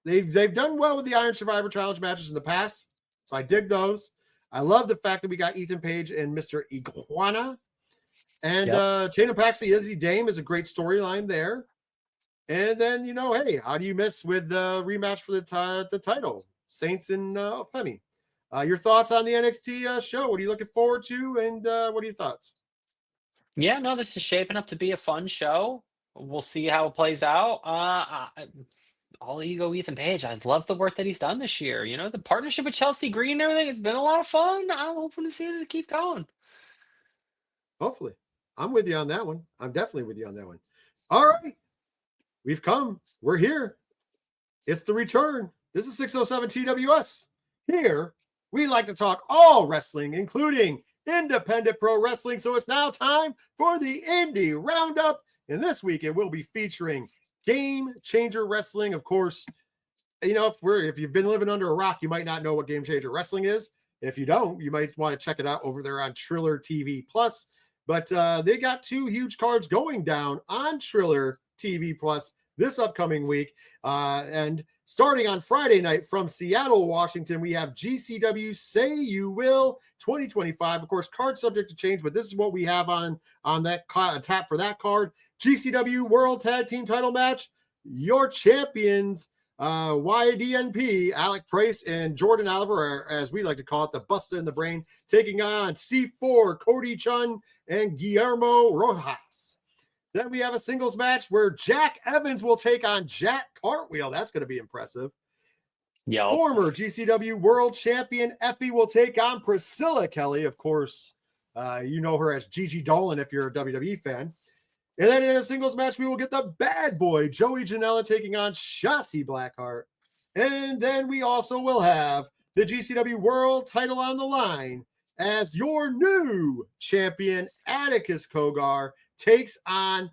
They've done well with the Iron Survivor Challenge matches in the past. So I dig those. I love the fact that we got Ethan Page and Mr. Iguana. And Tatum Paxley, Izzy Dame is a great storyline there. And then, hey, how do you miss with the rematch for the title? Saints and Femi. Your thoughts on the NXT show? What are you looking forward to? And what are your thoughts? Yeah, no, this is shaping up to be a fun show. We'll see how it plays out. All ego Ethan Page. I love the work that he's done this year. The partnership with Chelsea Green and everything has been a lot of fun. I'm hoping to see it keep going. Hopefully. I'm with you on that one. I'm definitely with you on that one. All right. We've come. We're here. It's the return. This is 607 TWS. Here, we like to talk all wrestling, including independent pro wrestling. So it's now time for the Indie Roundup. And this week, it will be featuring Game Changer Wrestling. Of course, if you've been living under a rock, you might not know what Game Changer Wrestling is. If you don't, you might want to check it out over there on Triller TV Plus. But they got 2 huge cards going down on Triller TV Plus this upcoming week. And starting on Friday night from Seattle, Washington, we have GCW Say You Will 2025. Of course, card subject to change, but this is what we have on that tap for that card. GCW World Tag Team Title Match. Your champions, YDNP, Alec Price and Jordan Oliver, or as we like to call it, the Buster in the Brain, taking on C4, Cody Chun, and Guillermo Rojas. Then we have a singles match where Jack Evans will take on Jack Cartwheel. That's going to be impressive. Yep. Former GCW World Champion Effie will take on Priscilla Kelly. Of course, you know her as Gigi Dolan if you're a WWE fan. And then in a singles match, we will get the bad boy, Joey Janela, taking on Shotzi Blackheart. And then we also will have the GCW World title on the line as your new champion, Atticus Kogar, takes on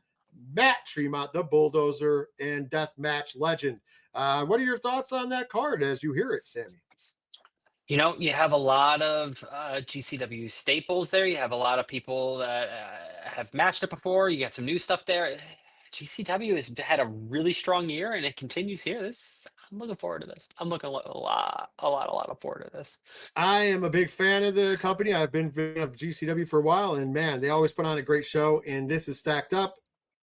Matt Tremont, the Bulldozer and Deathmatch legend. What are your thoughts on that card as you hear it, Sammy? You have a lot of GCW staples there. You have a lot of people that have matched it before. You got some new stuff there. GCW has had a really strong year, and it continues here. I'm looking forward to this. I'm looking a lot forward to this. I am a big fan of the company. I've been of GCW for a while, and man, they always put on a great show, and this is stacked up.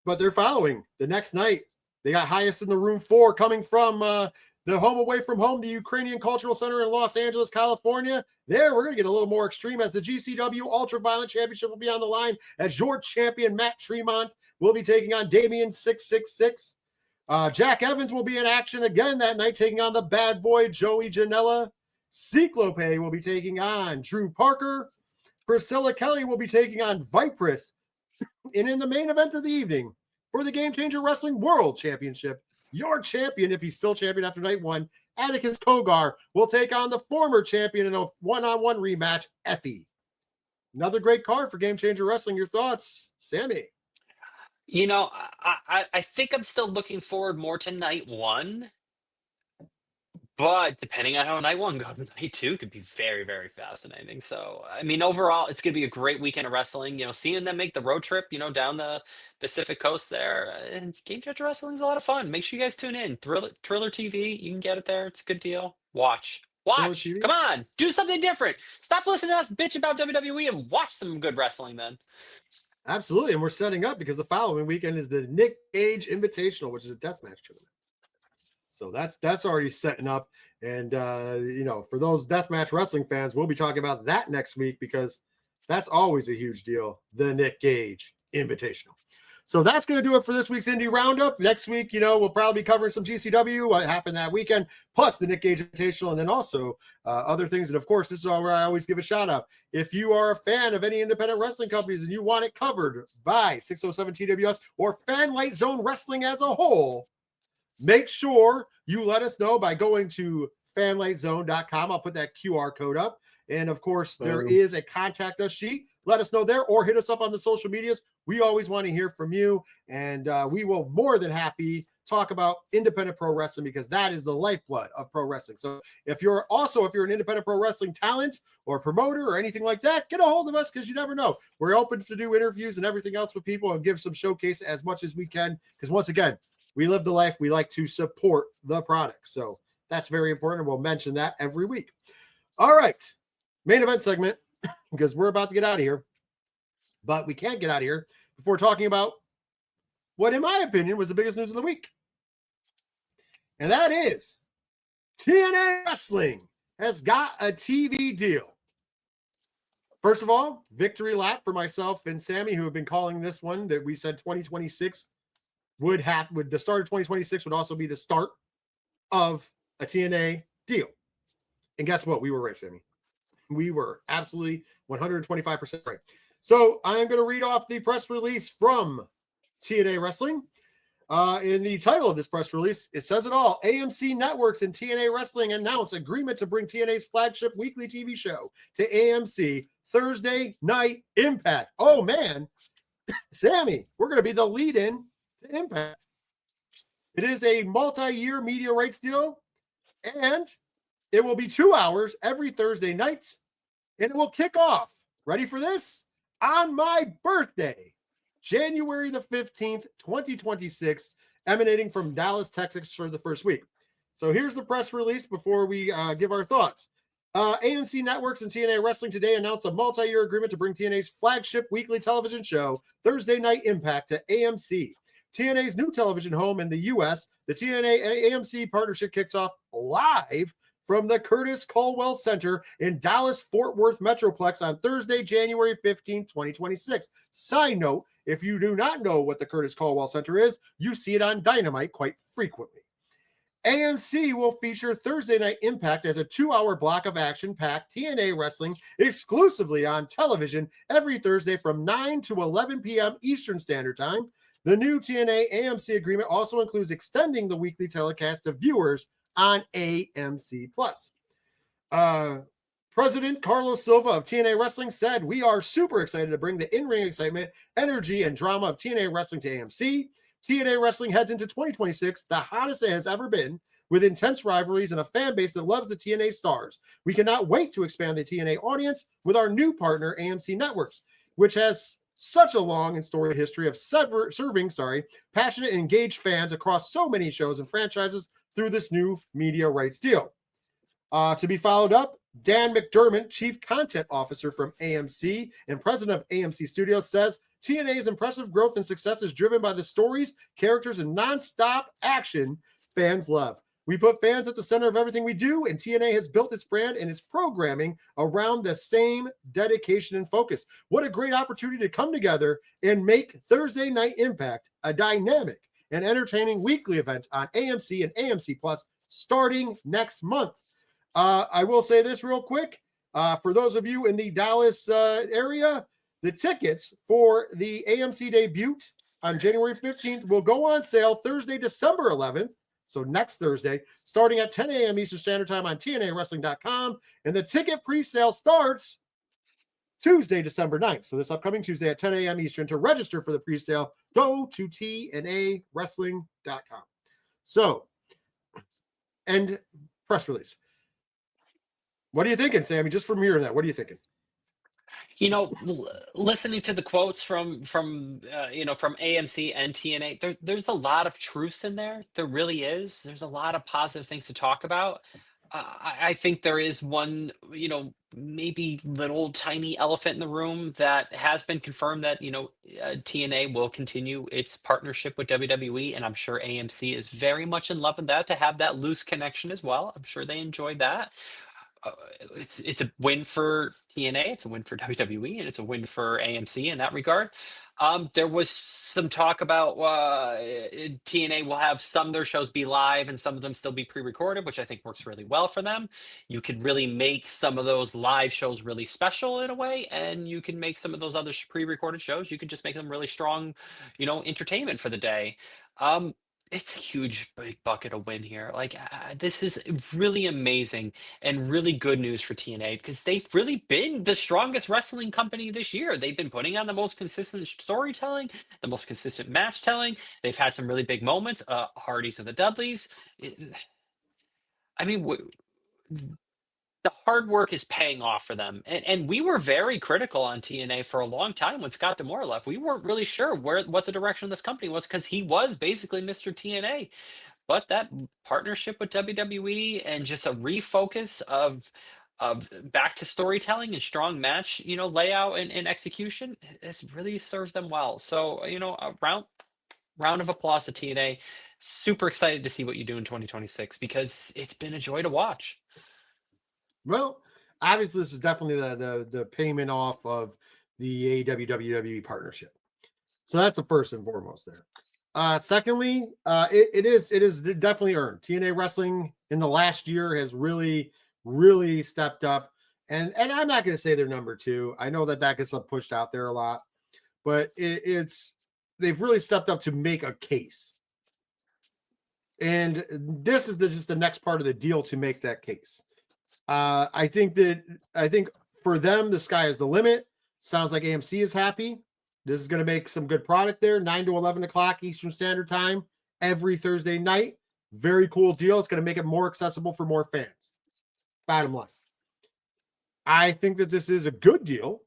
But they're following the next night. They got Highest in the Room 4 coming from the home away from home, the Ukrainian Cultural Center in Los Angeles, California. There, we're going to get a little more extreme as the GCW Ultraviolent Championship will be on the line as your champion, Matt Tremont, will be taking on Damien 666. Jack Evans will be in action again that night, taking on the bad boy, Joey Janela. Cyclope will be taking on Drew Parker. Priscilla Kelly will be taking on Vipress. And in the main event of the evening, for the Game Changer Wrestling World Championship, your champion, if he's still champion after night 1, Atticus Kogar, will take on the former champion in a one-on-one rematch, Effie. Another great card for Game Changer Wrestling. Your thoughts, Sammy? I think I'm still looking forward more to night 1. But depending on how night 1 goes, night 2 could be very, very fascinating. So, I mean, overall, it's going to be a great weekend of wrestling. Seeing them make the road trip, down the Pacific Coast there. And Game Changer Wrestling is a lot of fun. Make sure you guys tune in. Triller TV, you can get it there. It's a good deal. Watch. Come on. Do something different. Stop listening to us bitch about WWE and watch some good wrestling then. Absolutely. And we're setting up because the following weekend is the Nick Gage Invitational, which is a deathmatch tournament. So that's already setting up. And, for those deathmatch wrestling fans, we'll be talking about that next week because that's always a huge deal. The Nick Gage Invitational. So that's going to do it for this week's Indie Roundup. Next week, we'll probably be covering some GCW, what happened that weekend, plus the Nick Gage Invitational, and then also other things. And, of course, this is where I always give a shout-out. If you are a fan of any independent wrestling companies and you want it covered by 607 TWS or Fanlight Zone Wrestling as a whole, make sure you let us know by going to fanlightzone.com. I'll put that QR code up. And, of course, there is a contact us sheet. Let us know there or hit us up on the social medias. We always want to hear from you, and we will more than happy talk about independent pro wrestling because that is the lifeblood of pro wrestling. So if you're an independent pro wrestling talent or promoter or anything like that, get a hold of us because you never know. We're open to do interviews and everything else with people and give some showcase as much as we can because, once again, we live the life. We like to support the product. So that's very important. We'll mention that every week. All right. Main event segment, because we're about to get out of here. But we can't get out of here before talking about what, in my opinion, was the biggest news of the week. And that is TNA Wrestling has got a TV deal. First of all, victory lap for myself and Sammy, who have been calling this one that we said 2026 would the start of 2026 would also be the start of a TNA deal. And guess what? We were right, Sammy. We were absolutely 125% right. So I am going to read off the press release from TNA Wrestling. In the title of this press release, it says it all. AMC Networks and TNA Wrestling announce agreement to bring TNA's flagship weekly TV show to AMC Thursday Night Impact. Oh, man. Sammy, we're going to be the lead-in to Impact. It is a multi-year media rights deal, and it will be 2 hours every Thursday night, and it will kick off, ready for this, on my birthday, January the 15th, 2026, emanating from Dallas, Texas for the first week. So here's the press release before we give our thoughts. AMC Networks and TNA Wrestling today announced a multi-year agreement to bring TNA's flagship weekly television show, Thursday Night Impact, to AMC. TNA's new television home in the U.S., the TNA AMC partnership kicks off live from the Curtis Culwell Center in Dallas-Fort Worth Metroplex on Thursday, January 15, 2026. Side note, if you do not know what the Curtis Culwell Center is, you see it on Dynamite quite frequently. AMC will feature Thursday Night Impact as a 2-hour block of action-packed TNA wrestling exclusively on television every Thursday from 9 to 11 p.m. Eastern Standard Time. The new TNA AMC agreement also includes extending the weekly telecast to viewers on AMC+. President Carlos Silva of TNA Wrestling said, "We are super excited to bring the in-ring excitement, energy, and drama of TNA Wrestling to AMC. TNA Wrestling heads into 2026 the hottest it has ever been, with intense rivalries and a fan base that loves the TNA stars. We cannot wait to expand the TNA audience with our new partner, AMC Networks, which has such a long and storied history of serving passionate and engaged fans across so many shows and franchises through this new media rights deal." To be followed up, Dan McDermott, Chief Content Officer from AMC and President of AMC Studios, says TNA's impressive growth and success is driven by the stories, characters, and nonstop action fans love. We put fans at the center of everything we do, and TNA has built its brand and its programming around the same dedication and focus. What a great opportunity to come together and make Thursday Night Impact a dynamic and entertaining weekly event on AMC and AMC Plus starting next month. I will say this real quick. For those of you in the Dallas area, the tickets for the AMC debut on January 15th will go on sale Thursday, December 11th. So next Thursday, starting at 10 a.m. Eastern Standard Time on TNAWrestling.com. And the ticket pre-sale starts Tuesday, December 9th. So this upcoming Tuesday at 10 a.m. Eastern. To register for the pre-sale, go to TNAWrestling.com. So, and press release. What are you thinking, Sammy? Just from hearing that, what are you thinking? Listening to the quotes from AMC and TNA, there's a lot of truths in there. There really is. There's a lot of positive things to talk about. I think there is one, maybe little tiny elephant in the room that has been confirmed that TNA will continue its partnership with WWE, and I'm sure AMC is very much in love with that, to have that loose connection as well. I'm sure they enjoyed that. It's a win for TNA, it's a win for WWE, and it's a win for AMC in that regard. There was some talk about TNA will have some of their shows be live and some of them still be pre-recorded, which I think works really well for them. You could really make some of those live shows really special in a way, and you can make some of those other pre-recorded shows, you could just make them really strong, entertainment for the day. It's a huge big bucket of win here. Like, this is really amazing and really good news for TNA, because they've really been the strongest wrestling company this year. They've been putting on the most consistent storytelling, the most consistent match telling. They've had some really big moments. Hardys and the Dudleys. I mean, the hard work is paying off for them. And we were very critical on TNA for a long time when Scott D'Amore left. We weren't really sure what the direction of this company was, because he was basically Mr. TNA. But that partnership with WWE and just a refocus of back to storytelling and strong match, layout and execution, it's really serves them well. So, a round of applause to TNA. Super excited to see what you do in 2026 because it's been a joy to watch. Well, obviously, this is definitely the payment off of the AEW WWE partnership. So that's the first and foremost there. Secondly, it is definitely earned. TNA Wrestling in the last year has really, really stepped up. And I'm not going to say they're number 2. I know that gets pushed out there a lot, but they've really stepped up to make a case. And this is just the next part of the deal to make that case. I think for them, the sky is the limit. Sounds like AMC is happy. This is going to make some good product there. 9 to 11 o'clock Eastern Standard Time every Thursday night. Very cool deal. It's going to make it more accessible for more fans. Bottom line. I think that this is a good deal.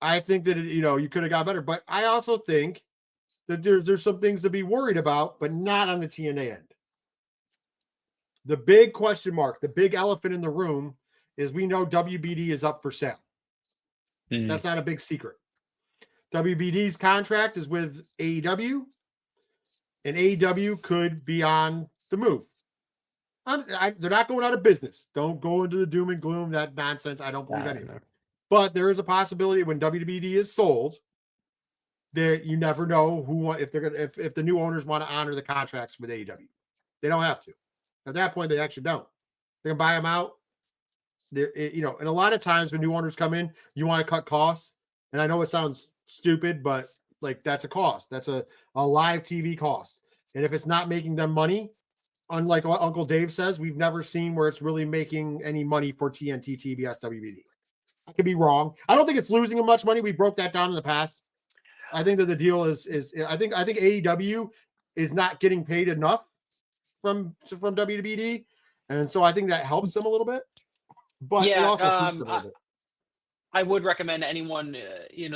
I think that, you could have got better. But I also think that there's some things to be worried about, but not on the TNA end. The big question mark, the big elephant in the room is we know WBD is up for sale. That's not a big secret. WBD's contract is with AEW, and AEW could be on the move. They're not going out of business. Don't go into the doom and gloom, that nonsense. I don't believe any of it. But there is a possibility when WBD is sold that you never know if the new owners want to honor the contracts with AEW. They don't have to. At that point, they actually don't. They can buy them out. And a lot of times when new owners come in, you want to cut costs. And I know it sounds stupid, but like that's a cost. That's a live TV cost. And if it's not making them money, unlike what Uncle Dave says, we've never seen where it's really making any money for TNT, TBS, WBD. I could be wrong. I don't think it's losing them much money. We broke that down in the past. I think that the deal is I think AEW is not getting paid enough from WBD. And so I think that helps them a little bit. But it also hurts them a little bit. I would recommend anyone,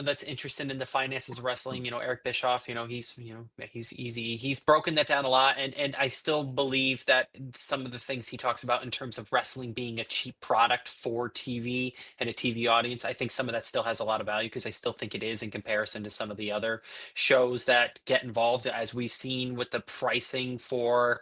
that's interested in the finances of wrestling, Eric Bischoff, he's easy. He's broken that down a lot. And I still believe that some of the things he talks about in terms of wrestling being a cheap product for TV and a TV audience, I think some of that still has a lot of value because I still think it is in comparison to some of the other shows that get involved, as we've seen with the pricing for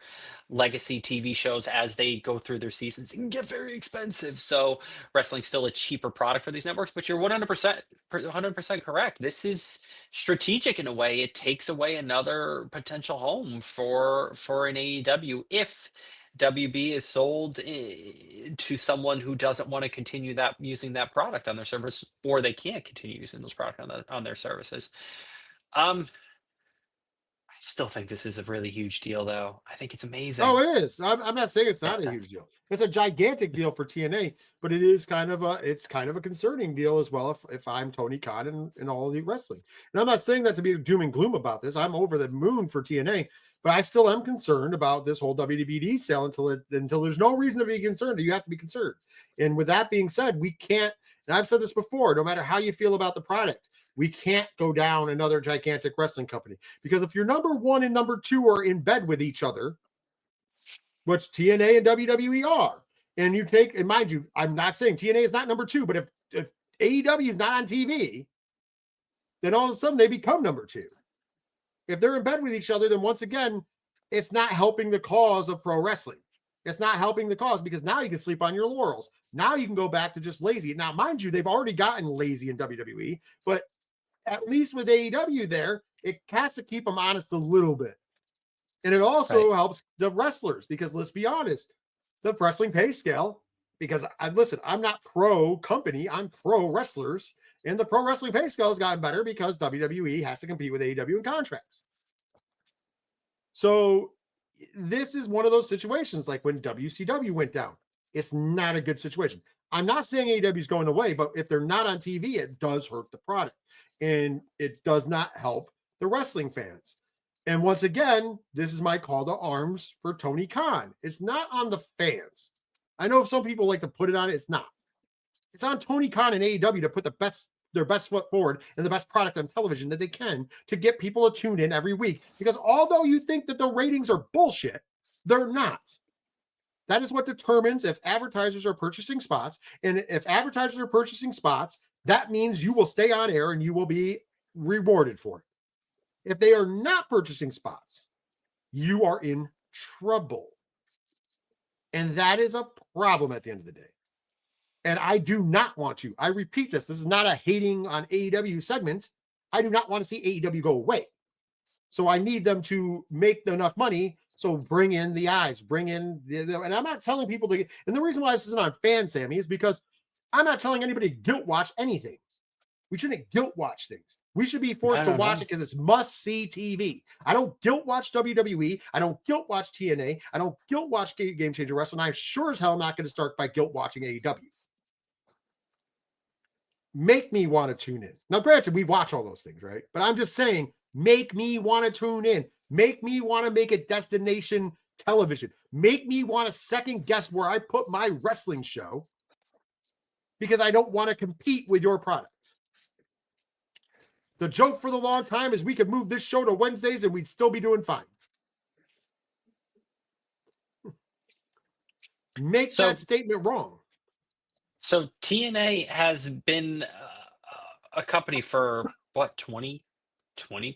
legacy TV shows as they go through their seasons. It can get very expensive. So wrestling's still a cheaper product for these networks, but you're 100% correct. This is strategic in a way. It takes away another potential home for an AEW if WB is sold to someone who doesn't want to continue using that product on their service, or they can't continue using those products on their services. I still think this is a really huge deal, though. I think it's amazing. Oh, it is. I'm not saying it's not a huge deal. It's a gigantic deal for TNA, but it is kind of a concerning deal as well. If I'm Tony Khan and All Elite Wrestling, and I'm not saying that to be doom and gloom about this. I'm over the moon for TNA, but I still am concerned about this whole WBD sale until there's no reason to be concerned. You have to be concerned. And with that being said, we can't. And I've said this before. No matter how you feel about the product, we can't go down another gigantic wrestling company, because if your number 1 and number 2 are in bed with each other, which TNA and WWE are, and mind you, I'm not saying TNA is not number 2, but if AEW is not on TV, then all of a sudden they become number 2. If they're in bed with each other, then once again, it's not helping the cause of pro wrestling. It's not helping the cause, because now you can sleep on your laurels. Now you can go back to just lazy. Now, mind you, they've already gotten lazy in WWE, but at least with AEW there, it has to keep them honest a little bit. And it also helps the wrestlers, because let's be honest, the wrestling pay scale, because I'm not pro company, I'm pro wrestlers, and the pro wrestling pay scale has gotten better because WWE has to compete with AEW in contracts. So this is one of those situations like when WCW went down. It's not a good situation. I'm not saying AEW is going away, but if they're not on TV, it does hurt the product. And it does not help the wrestling fans. And once again, this is my call to arms for Tony Khan. It's not on the fans. I know some people like to put it on it. It's not. It's on Tony Khan and AEW to put their best foot forward and the best product on television that they can to get people to tune in every week. Because although you think that the ratings are bullshit, they're not. That is what determines if advertisers are purchasing spots. And if advertisers are purchasing spots, that means you will stay on air and you will be rewarded for it. If they are not purchasing spots, you are in trouble. And that is a problem at the end of the day. And I do not want to. I repeat this. This is not a hating on AEW segment. I do not want to see AEW go away. So I need them to make enough money. So bring in the eyes, bring in and I'm not telling people to, and the reason why this isn't on Fan Sammy is because I'm not telling anybody to guilt watch anything. We shouldn't guilt watch things. We should be forced to watch it because it's must see TV. I don't guilt watch WWE. I don't guilt watch TNA. I don't guilt watch Game Changer Wrestling. I'm sure as hell not going to start by guilt watching AEW. Make me want to tune in. Now, granted, we watch all those things, right? But I'm just saying, make me want to tune in. Make me want to make a destination television. Make me want to second guess where I put my wrestling show because I don't want to compete with your product. The joke for the long time is we could move this show to Wednesdays and we'd still be doing fine. Make that statement wrong. So TNA has been a company for what, 20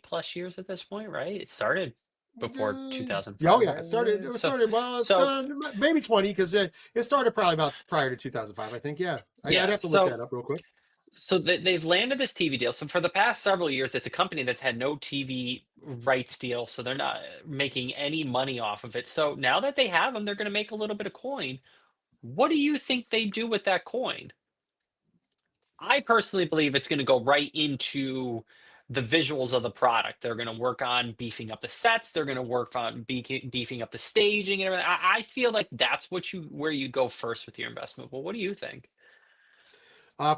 plus years at this point, right? It started before 2005. Oh yeah, it started maybe 20 because it started probably about prior to 2005, I think. Yeah, I'd have to look that up real quick. So they've landed this TV deal. So for the past several years, it's a company that's had no TV rights deal, so they're not making any money off of it. So now that they have them, they're going to make a little bit of coin. What do you think they do with that coin? I personally believe it's going to go right into the visuals of the product. They're going to work on beefing up the sets. They're going to work on beefing up the staging and everything. I feel like that's where you go first with your investment. Well, what do you think?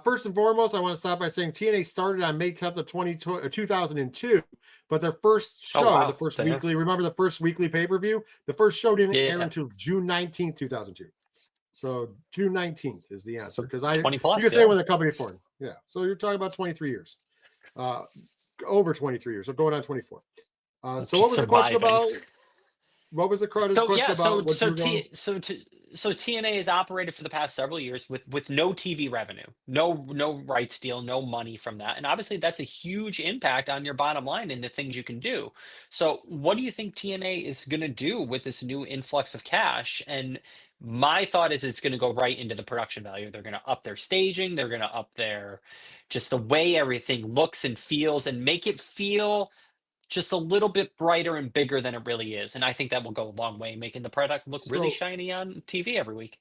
First and foremost, I want to start by saying TNA started on May 10th of 2002, but their first show, the first weekly, remember the first weekly pay-per-view? The first show didn't air until June 19th, 2002. So June 19th is the answer because you can say when the company formed. Yeah. So you're talking about 23 years, over 23 years, so going on 24. So what was the question about? What was the question about? So TNA has operated for the past several years with no TV revenue, no rights deal, no money from that, and obviously that's a huge impact on your bottom line and the things you can do. So what do you think TNA is going to do with this new influx of cash? And my thought is it's going to go right into the production value. They're going to up their staging. They're going to up their just the way everything looks and feels and make it feel just a little bit brighter and bigger than it really is. And I think that will go a long way, making the product look really shiny on TV every week.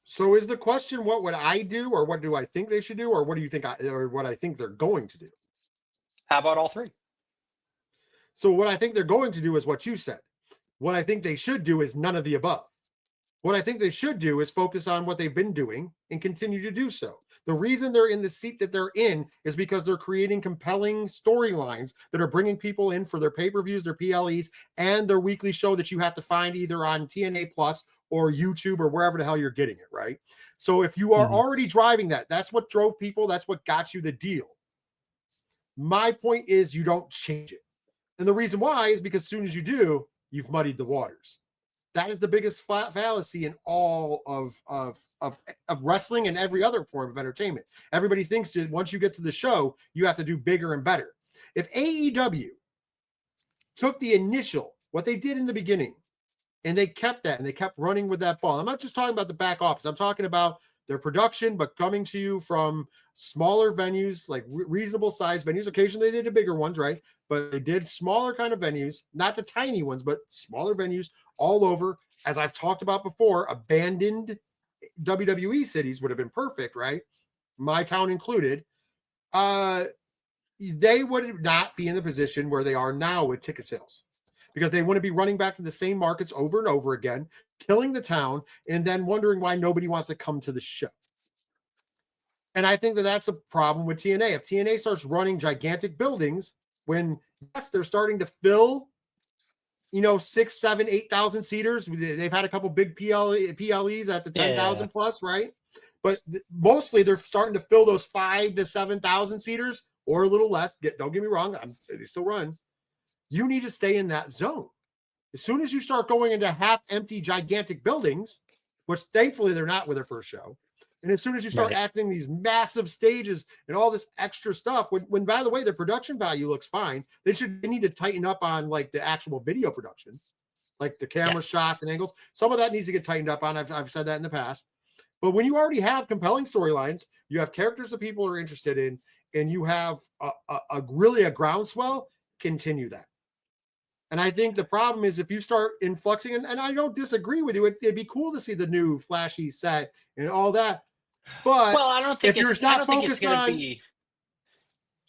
So is the question, what would I do, or what do I think they should do, or what do you think, or what I think they're going to do? How about all three? So what I think they're going to do is what you said. What I think they should do is none of the above. What I think they should do is focus on what they've been doing and continue to do so. The reason they're in the seat that they're in is because they're creating compelling storylines that are bringing people in for their pay-per-views, their PLEs, and their weekly show that you have to find either on TNA Plus or YouTube or wherever the hell you're getting it, right? So if you are already driving that, that's what drove people, that's what got you the deal. My point is you don't change it. And the reason why is because as soon as you do, you've muddied the waters. That is the biggest fallacy in all of wrestling and every other form of entertainment. Everybody thinks that once you get to the show, you have to do bigger and better. If AEW took the initial, what they did in the beginning, and they kept that and they kept running with that ball. I'm not just talking about the back office. I'm talking about their production, but coming to you from smaller venues, like reasonable size venues. Occasionally they did bigger ones, right? But they did smaller kind of venues, not the tiny ones, but smaller venues all over. As I've talked about before, abandoned WWE cities would have been perfect, right? My town included. They would not be in the position where they are now with ticket sales because they wouldn't be running back to the same markets over and over again, killing the town, and then wondering why nobody wants to come to the show. And I think that that's a problem with TNA. If TNA starts running gigantic buildings, when, yes, they're starting to fill, 6, 7, 8,000 seaters. They've had a couple big PLEs at the 10,000 plus, right? But mostly they're starting to fill those 5,000 to 7,000 seaters or a little less. Don't get me wrong. They still run. You need to stay in that zone. As soon as you start going into half empty, gigantic buildings, which thankfully they're not with their first show. And as soon as you start acting these massive stages and all this extra stuff, when by the way, the production value looks fine, they need to tighten up on like the actual video production, like the camera shots and angles. Some of that needs to get tightened up on. I've said that in the past. But when you already have compelling storylines, you have characters that people are interested in, and you have really a groundswell, continue that. And I think the problem is if you start influxing, and I don't disagree with you, it'd be cool to see the new flashy set and all that. But well, I don't think if you're not focused on,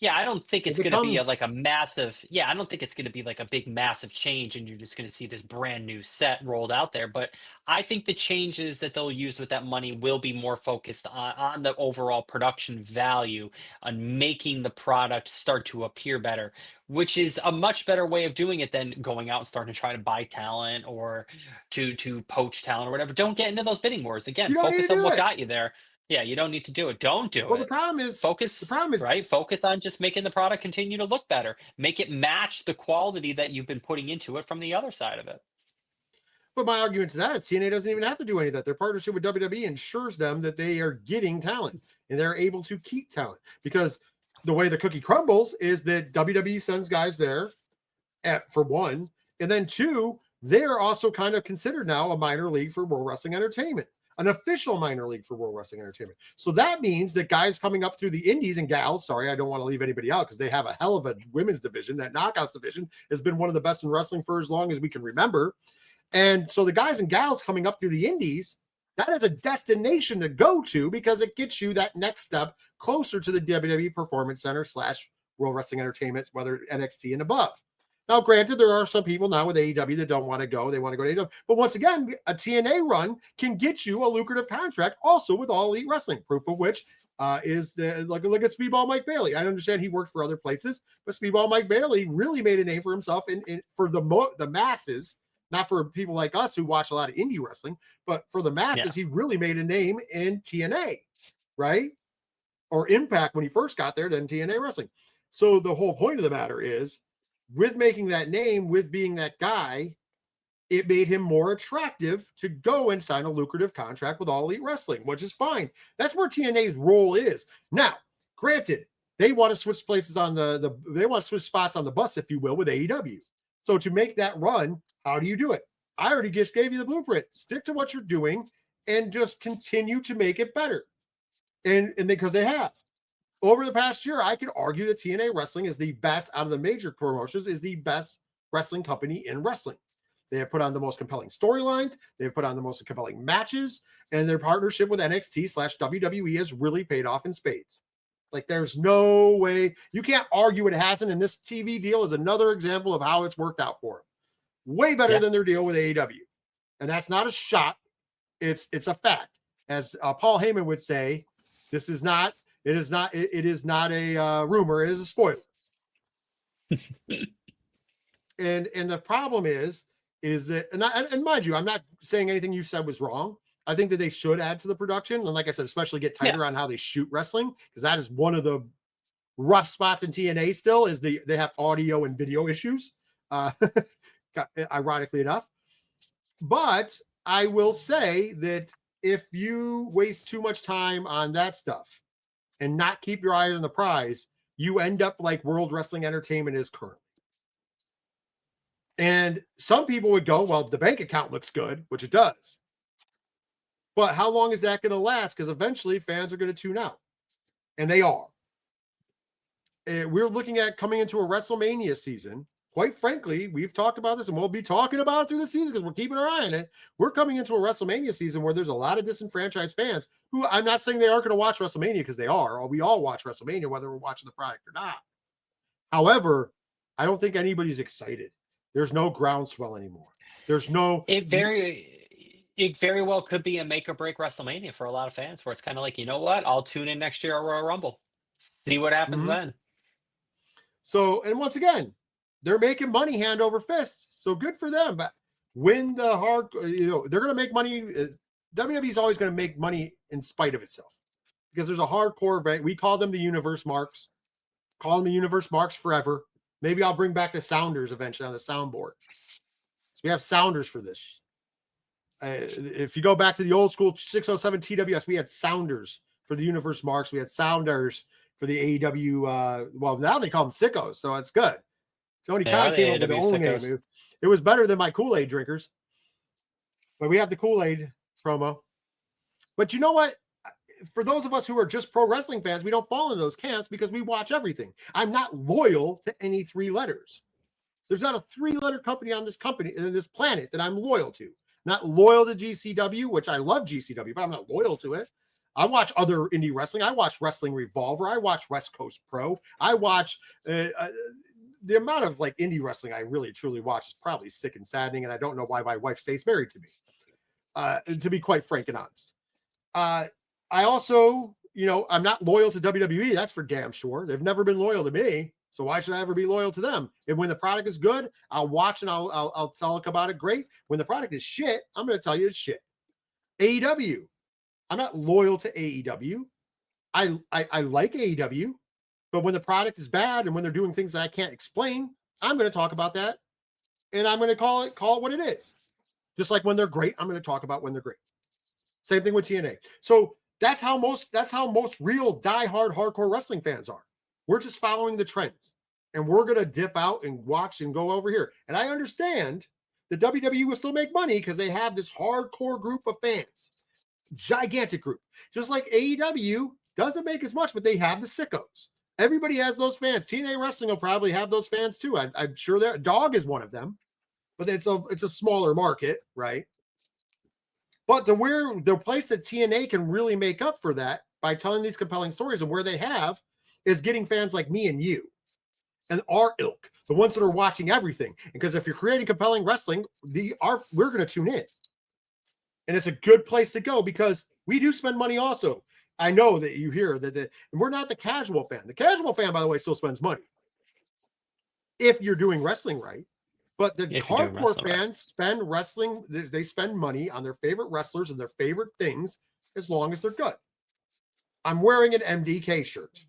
yeah, I don't think it's going to be like a massive. Yeah, I don't think it's going to be like a big, massive change, and you're just going to see this brand new set rolled out there. But I think the changes that they'll use with that money will be more focused on the overall production value, on making the product start to appear better, which is a much better way of doing it than going out and starting to try to buy talent or to poach talent or whatever. Don't get into those bidding wars again. you don't need Focus to on do what it. got you there. Yeah, you don't need to do it. Don't do Well, it. the problem is, Focus, right? Focus on just making the product continue to look better. Make it match the quality that you've been putting into it from the other side of it. but my argument to that is TNA doesn't even have to do any of that. Their partnership with WWE ensures them that they are getting talent and they're able to keep talent, because the way the cookie crumbles is that WWE sends guys there for one, and then two, they're also kind of considered now a minor league for World Wrestling Entertainment, an official minor league for World Wrestling Entertainment. So that means that guys coming up through the indies and gals, sorry, I don't want to leave anybody out because they have a hell of a women's division. That Knockouts division has been one of the best in wrestling for as long as we can remember. And so the guys and gals coming up through the indies, that is a destination to go to because it gets you that next step closer to the WWE Performance Center / World Wrestling Entertainment, whether NXT and above. Now, granted, there are some people now with AEW that don't want to go. They want to go to AEW. But once again, a TNA run can get you a lucrative contract also with All Elite Wrestling, proof of which is look at Speedball Mike Bailey. I understand he worked for other places, but Speedball Mike Bailey really made a name for himself for the masses, not for people like us who watch a lot of indie wrestling, but for the masses, he really made a name in TNA, right? Or Impact when he first got there, then TNA Wrestling. So the whole point of the matter is, with making that name, with being that guy, it made him more attractive to go and sign a lucrative contract with All Elite Wrestling, which is fine. That's where TNA's role is. Now, granted, they want to switch places on they want to switch spots on the bus, if you will, with AEW. So to make that run, how do you do it? I already just gave you the blueprint. Stick to what you're doing and just continue to make it better. And because they have. Over the past year, I could argue that TNA Wrestling is the best out of the major promotions, is the best wrestling company in wrestling. They have put on the most compelling storylines. They've put on the most compelling matches, and their partnership with NXT / WWE has really paid off in spades. Like, there's no way you can't argue it hasn't. And this TV deal is another example of how it's worked out for them. Way better than their deal with AEW. And that's not a shot. It's a fact. As Paul Heyman would say, it is not a rumor. It is a spoiler. and the problem is that, and mind you, I'm not saying anything you said was wrong. I think that they should add to the production. And like I said, especially get tighter on how they shoot wrestling, because that is one of the rough spots in TNA still is they have audio and video issues, ironically enough. But I will say that if you waste too much time on that stuff and not keep your eye on the prize, you end up like World Wrestling Entertainment is currently. And some people would go, well, the bank account looks good, which it does. But how long is that going to last? Because eventually fans are going to tune out. And they are. And we're looking at coming into a WrestleMania season. Quite frankly, we've talked about this and we'll be talking about it through the season because we're keeping our eye on it. We're coming into a WrestleMania season where there's a lot of disenfranchised fans who, I'm not saying they aren't going to watch WrestleMania, because they are, or we all watch WrestleMania, whether we're watching the product or not. However, I don't think anybody's excited. There's no groundswell anymore. There's no. It very well could be a make or break WrestleMania for a lot of fans, where it's kind of like, you know what? I'll tune in next year at Royal Rumble, see what happens then. So, and once again, they're making money hand over fist. So good for them. But when the hard, they're going to make money. WWE is always going to make money in spite of itself, because there's a hardcore event. We call them the Universe Marks. Call them the Universe Marks forever. Maybe I'll bring back the Sounders eventually on the soundboard. So we have Sounders for this. if you go back to the old school 607 TWS, we had sounders for the Universe Marks. We had sounders for the AEW. Well, now they call them sickos, so it's good. Tony Khan came up with their own name. It was better than my Kool-Aid drinkers. But we have the Kool-Aid promo. But you know what? For those of us who are just pro wrestling fans, we don't fall into those camps because we watch everything. I'm not loyal to any 3 letters. There's not a 3-letter company on this planet that I'm loyal to. Not loyal to GCW, which I love GCW, but I'm not loyal to it. I watch other indie wrestling. I watch Wrestling Revolver. I watch West Coast Pro. I watch the amount of like indie wrestling I really truly watch is probably sick and saddening, and I don't know why my wife stays married to me. To be quite frank and honest, I also, I'm not loyal to WWE. That's for damn sure. They've never been loyal to me, so why should I ever be loyal to them? And when the product is good, I'll watch and I'll talk about it. Great. When the product is shit, I'm going to tell you it's shit. AEW. I'm not loyal to AEW. I like AEW, but when the product is bad and when they're doing things that I can't explain, I'm going to talk about that, and I'm going to call it what it is. Just like when they're great, I'm going to talk about when they're great. Same thing with TNA. So that's how most real diehard hardcore wrestling fans are. We're just following the trends, and we're going to dip out and watch and go over here. And I understand that WWE will still make money because they have this hardcore group of fans. Gigantic group. Just like AEW doesn't make as much, but they have the sickos. Everybody has those fans. TNA Wrestling will probably have those fans too. I'm sure their Dog is one of them, but it's a smaller market, right? But the place that TNA can really make up for that by telling these compelling stories, and where they have is getting fans like me and you and our ilk, the ones that are watching everything. Because if you're creating compelling wrestling, we're going to tune in. And it's a good place to go because we do spend money also. I know that you hear that, and we're not the casual fan. The casual fan, by the way, still spends money if you're doing wrestling right. But the hardcore fans spend wrestling. They spend money on their favorite wrestlers and their favorite things as long as they're good. I'm wearing an MDK shirt.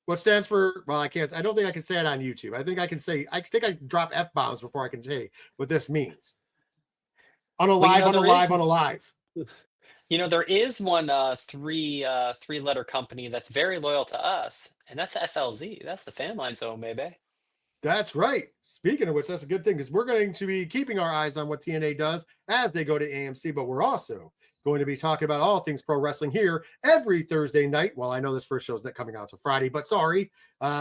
What stands for? Well, I can't. I don't think I can say it on YouTube. I think I can say. I think I drop F-bombs before I can say what this means. Unalive. There is one 3-letter company that's very loyal to us, and that's FLZ. That's the Fanlight Zone, baby. That's right. Speaking of which, that's a good thing because we're going to be keeping our eyes on what TNA does as they go to AMC, but we're also going to be talking about all things pro wrestling here every Thursday night. Well, I know this first show is not coming out till Friday, but sorry,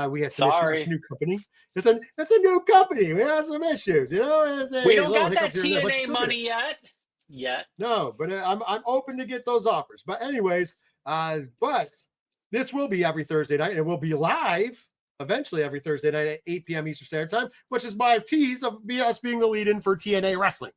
we had some issues. It's a new company. It's a new company. We have some issues. We don't got that TNA money yet. No, but I'm open to get those offers. But anyways, but this will be every Thursday night, and it will be live eventually every Thursday night at 8 p.m. Eastern Standard Time, which is my tease of us being the lead-in for TNA Wrestling.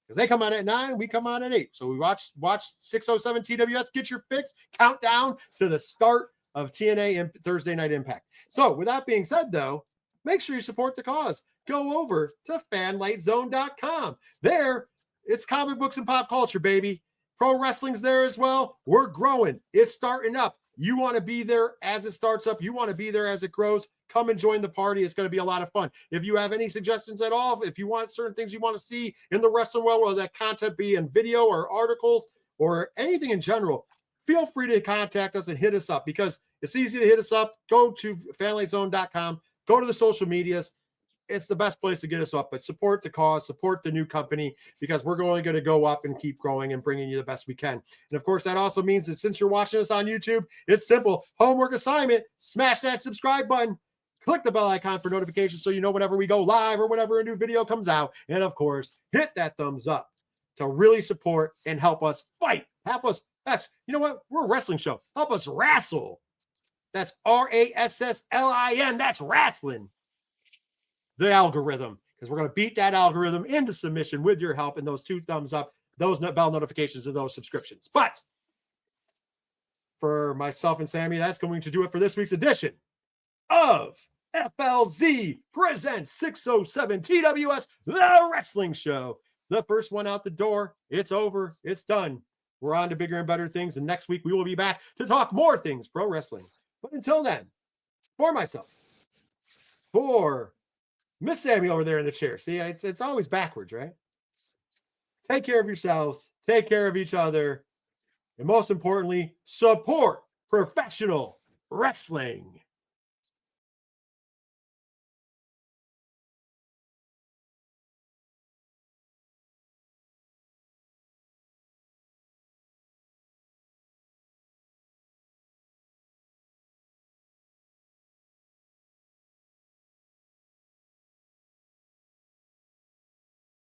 Because they come on at 9, we come on at 8. So we watch 607 TWS, get your fix, countdown to the start of TNA and Thursday Night Impact. So with that being said, though, make sure you support the cause. Go over to fanlightzone.com. There, it's comic books and pop culture, baby. Pro wrestling's there as well. We're growing. It's starting up. You want to be there as it starts up. You want to be there as it grows. Come and join the party. It's going to be a lot of fun. If you have any suggestions at all, if you want certain things you want to see in the wrestling world, whether that content be in video or articles or anything in general, feel free to contact us and hit us up because it's easy to hit us up. Go to fanlightzone.com. Go to the social medias. It's the best place to get us up, but support the cause, support the new company, because we're going to go up and keep growing and bringing you the best we can. And of course, that also means that since you're watching us on YouTube, it's simple. Homework assignment, smash that subscribe button, click the bell icon for notifications so you know whenever we go live or whenever a new video comes out. And of course, hit that thumbs up to really support and help us fight. Help us. You know what? We're a wrestling show. Help us wrestle. That's RASSLIN. That's wrestling. The algorithm, because we're going to beat that algorithm into submission with your help and those 2 thumbs up, those bell notifications, and those subscriptions. But for myself and Sammy, that's going to do it for this week's edition of FLZ Presents 607 TWS, the wrestling show. The first one out the door. It's over. It's done. We're on to bigger and better things. And next week, we will be back to talk more things pro wrestling. But until then, for myself, for Miss Sammy over there in the chair. See, it's always backwards, right? Take care of yourselves, take care of each other, and most importantly, support professional wrestling.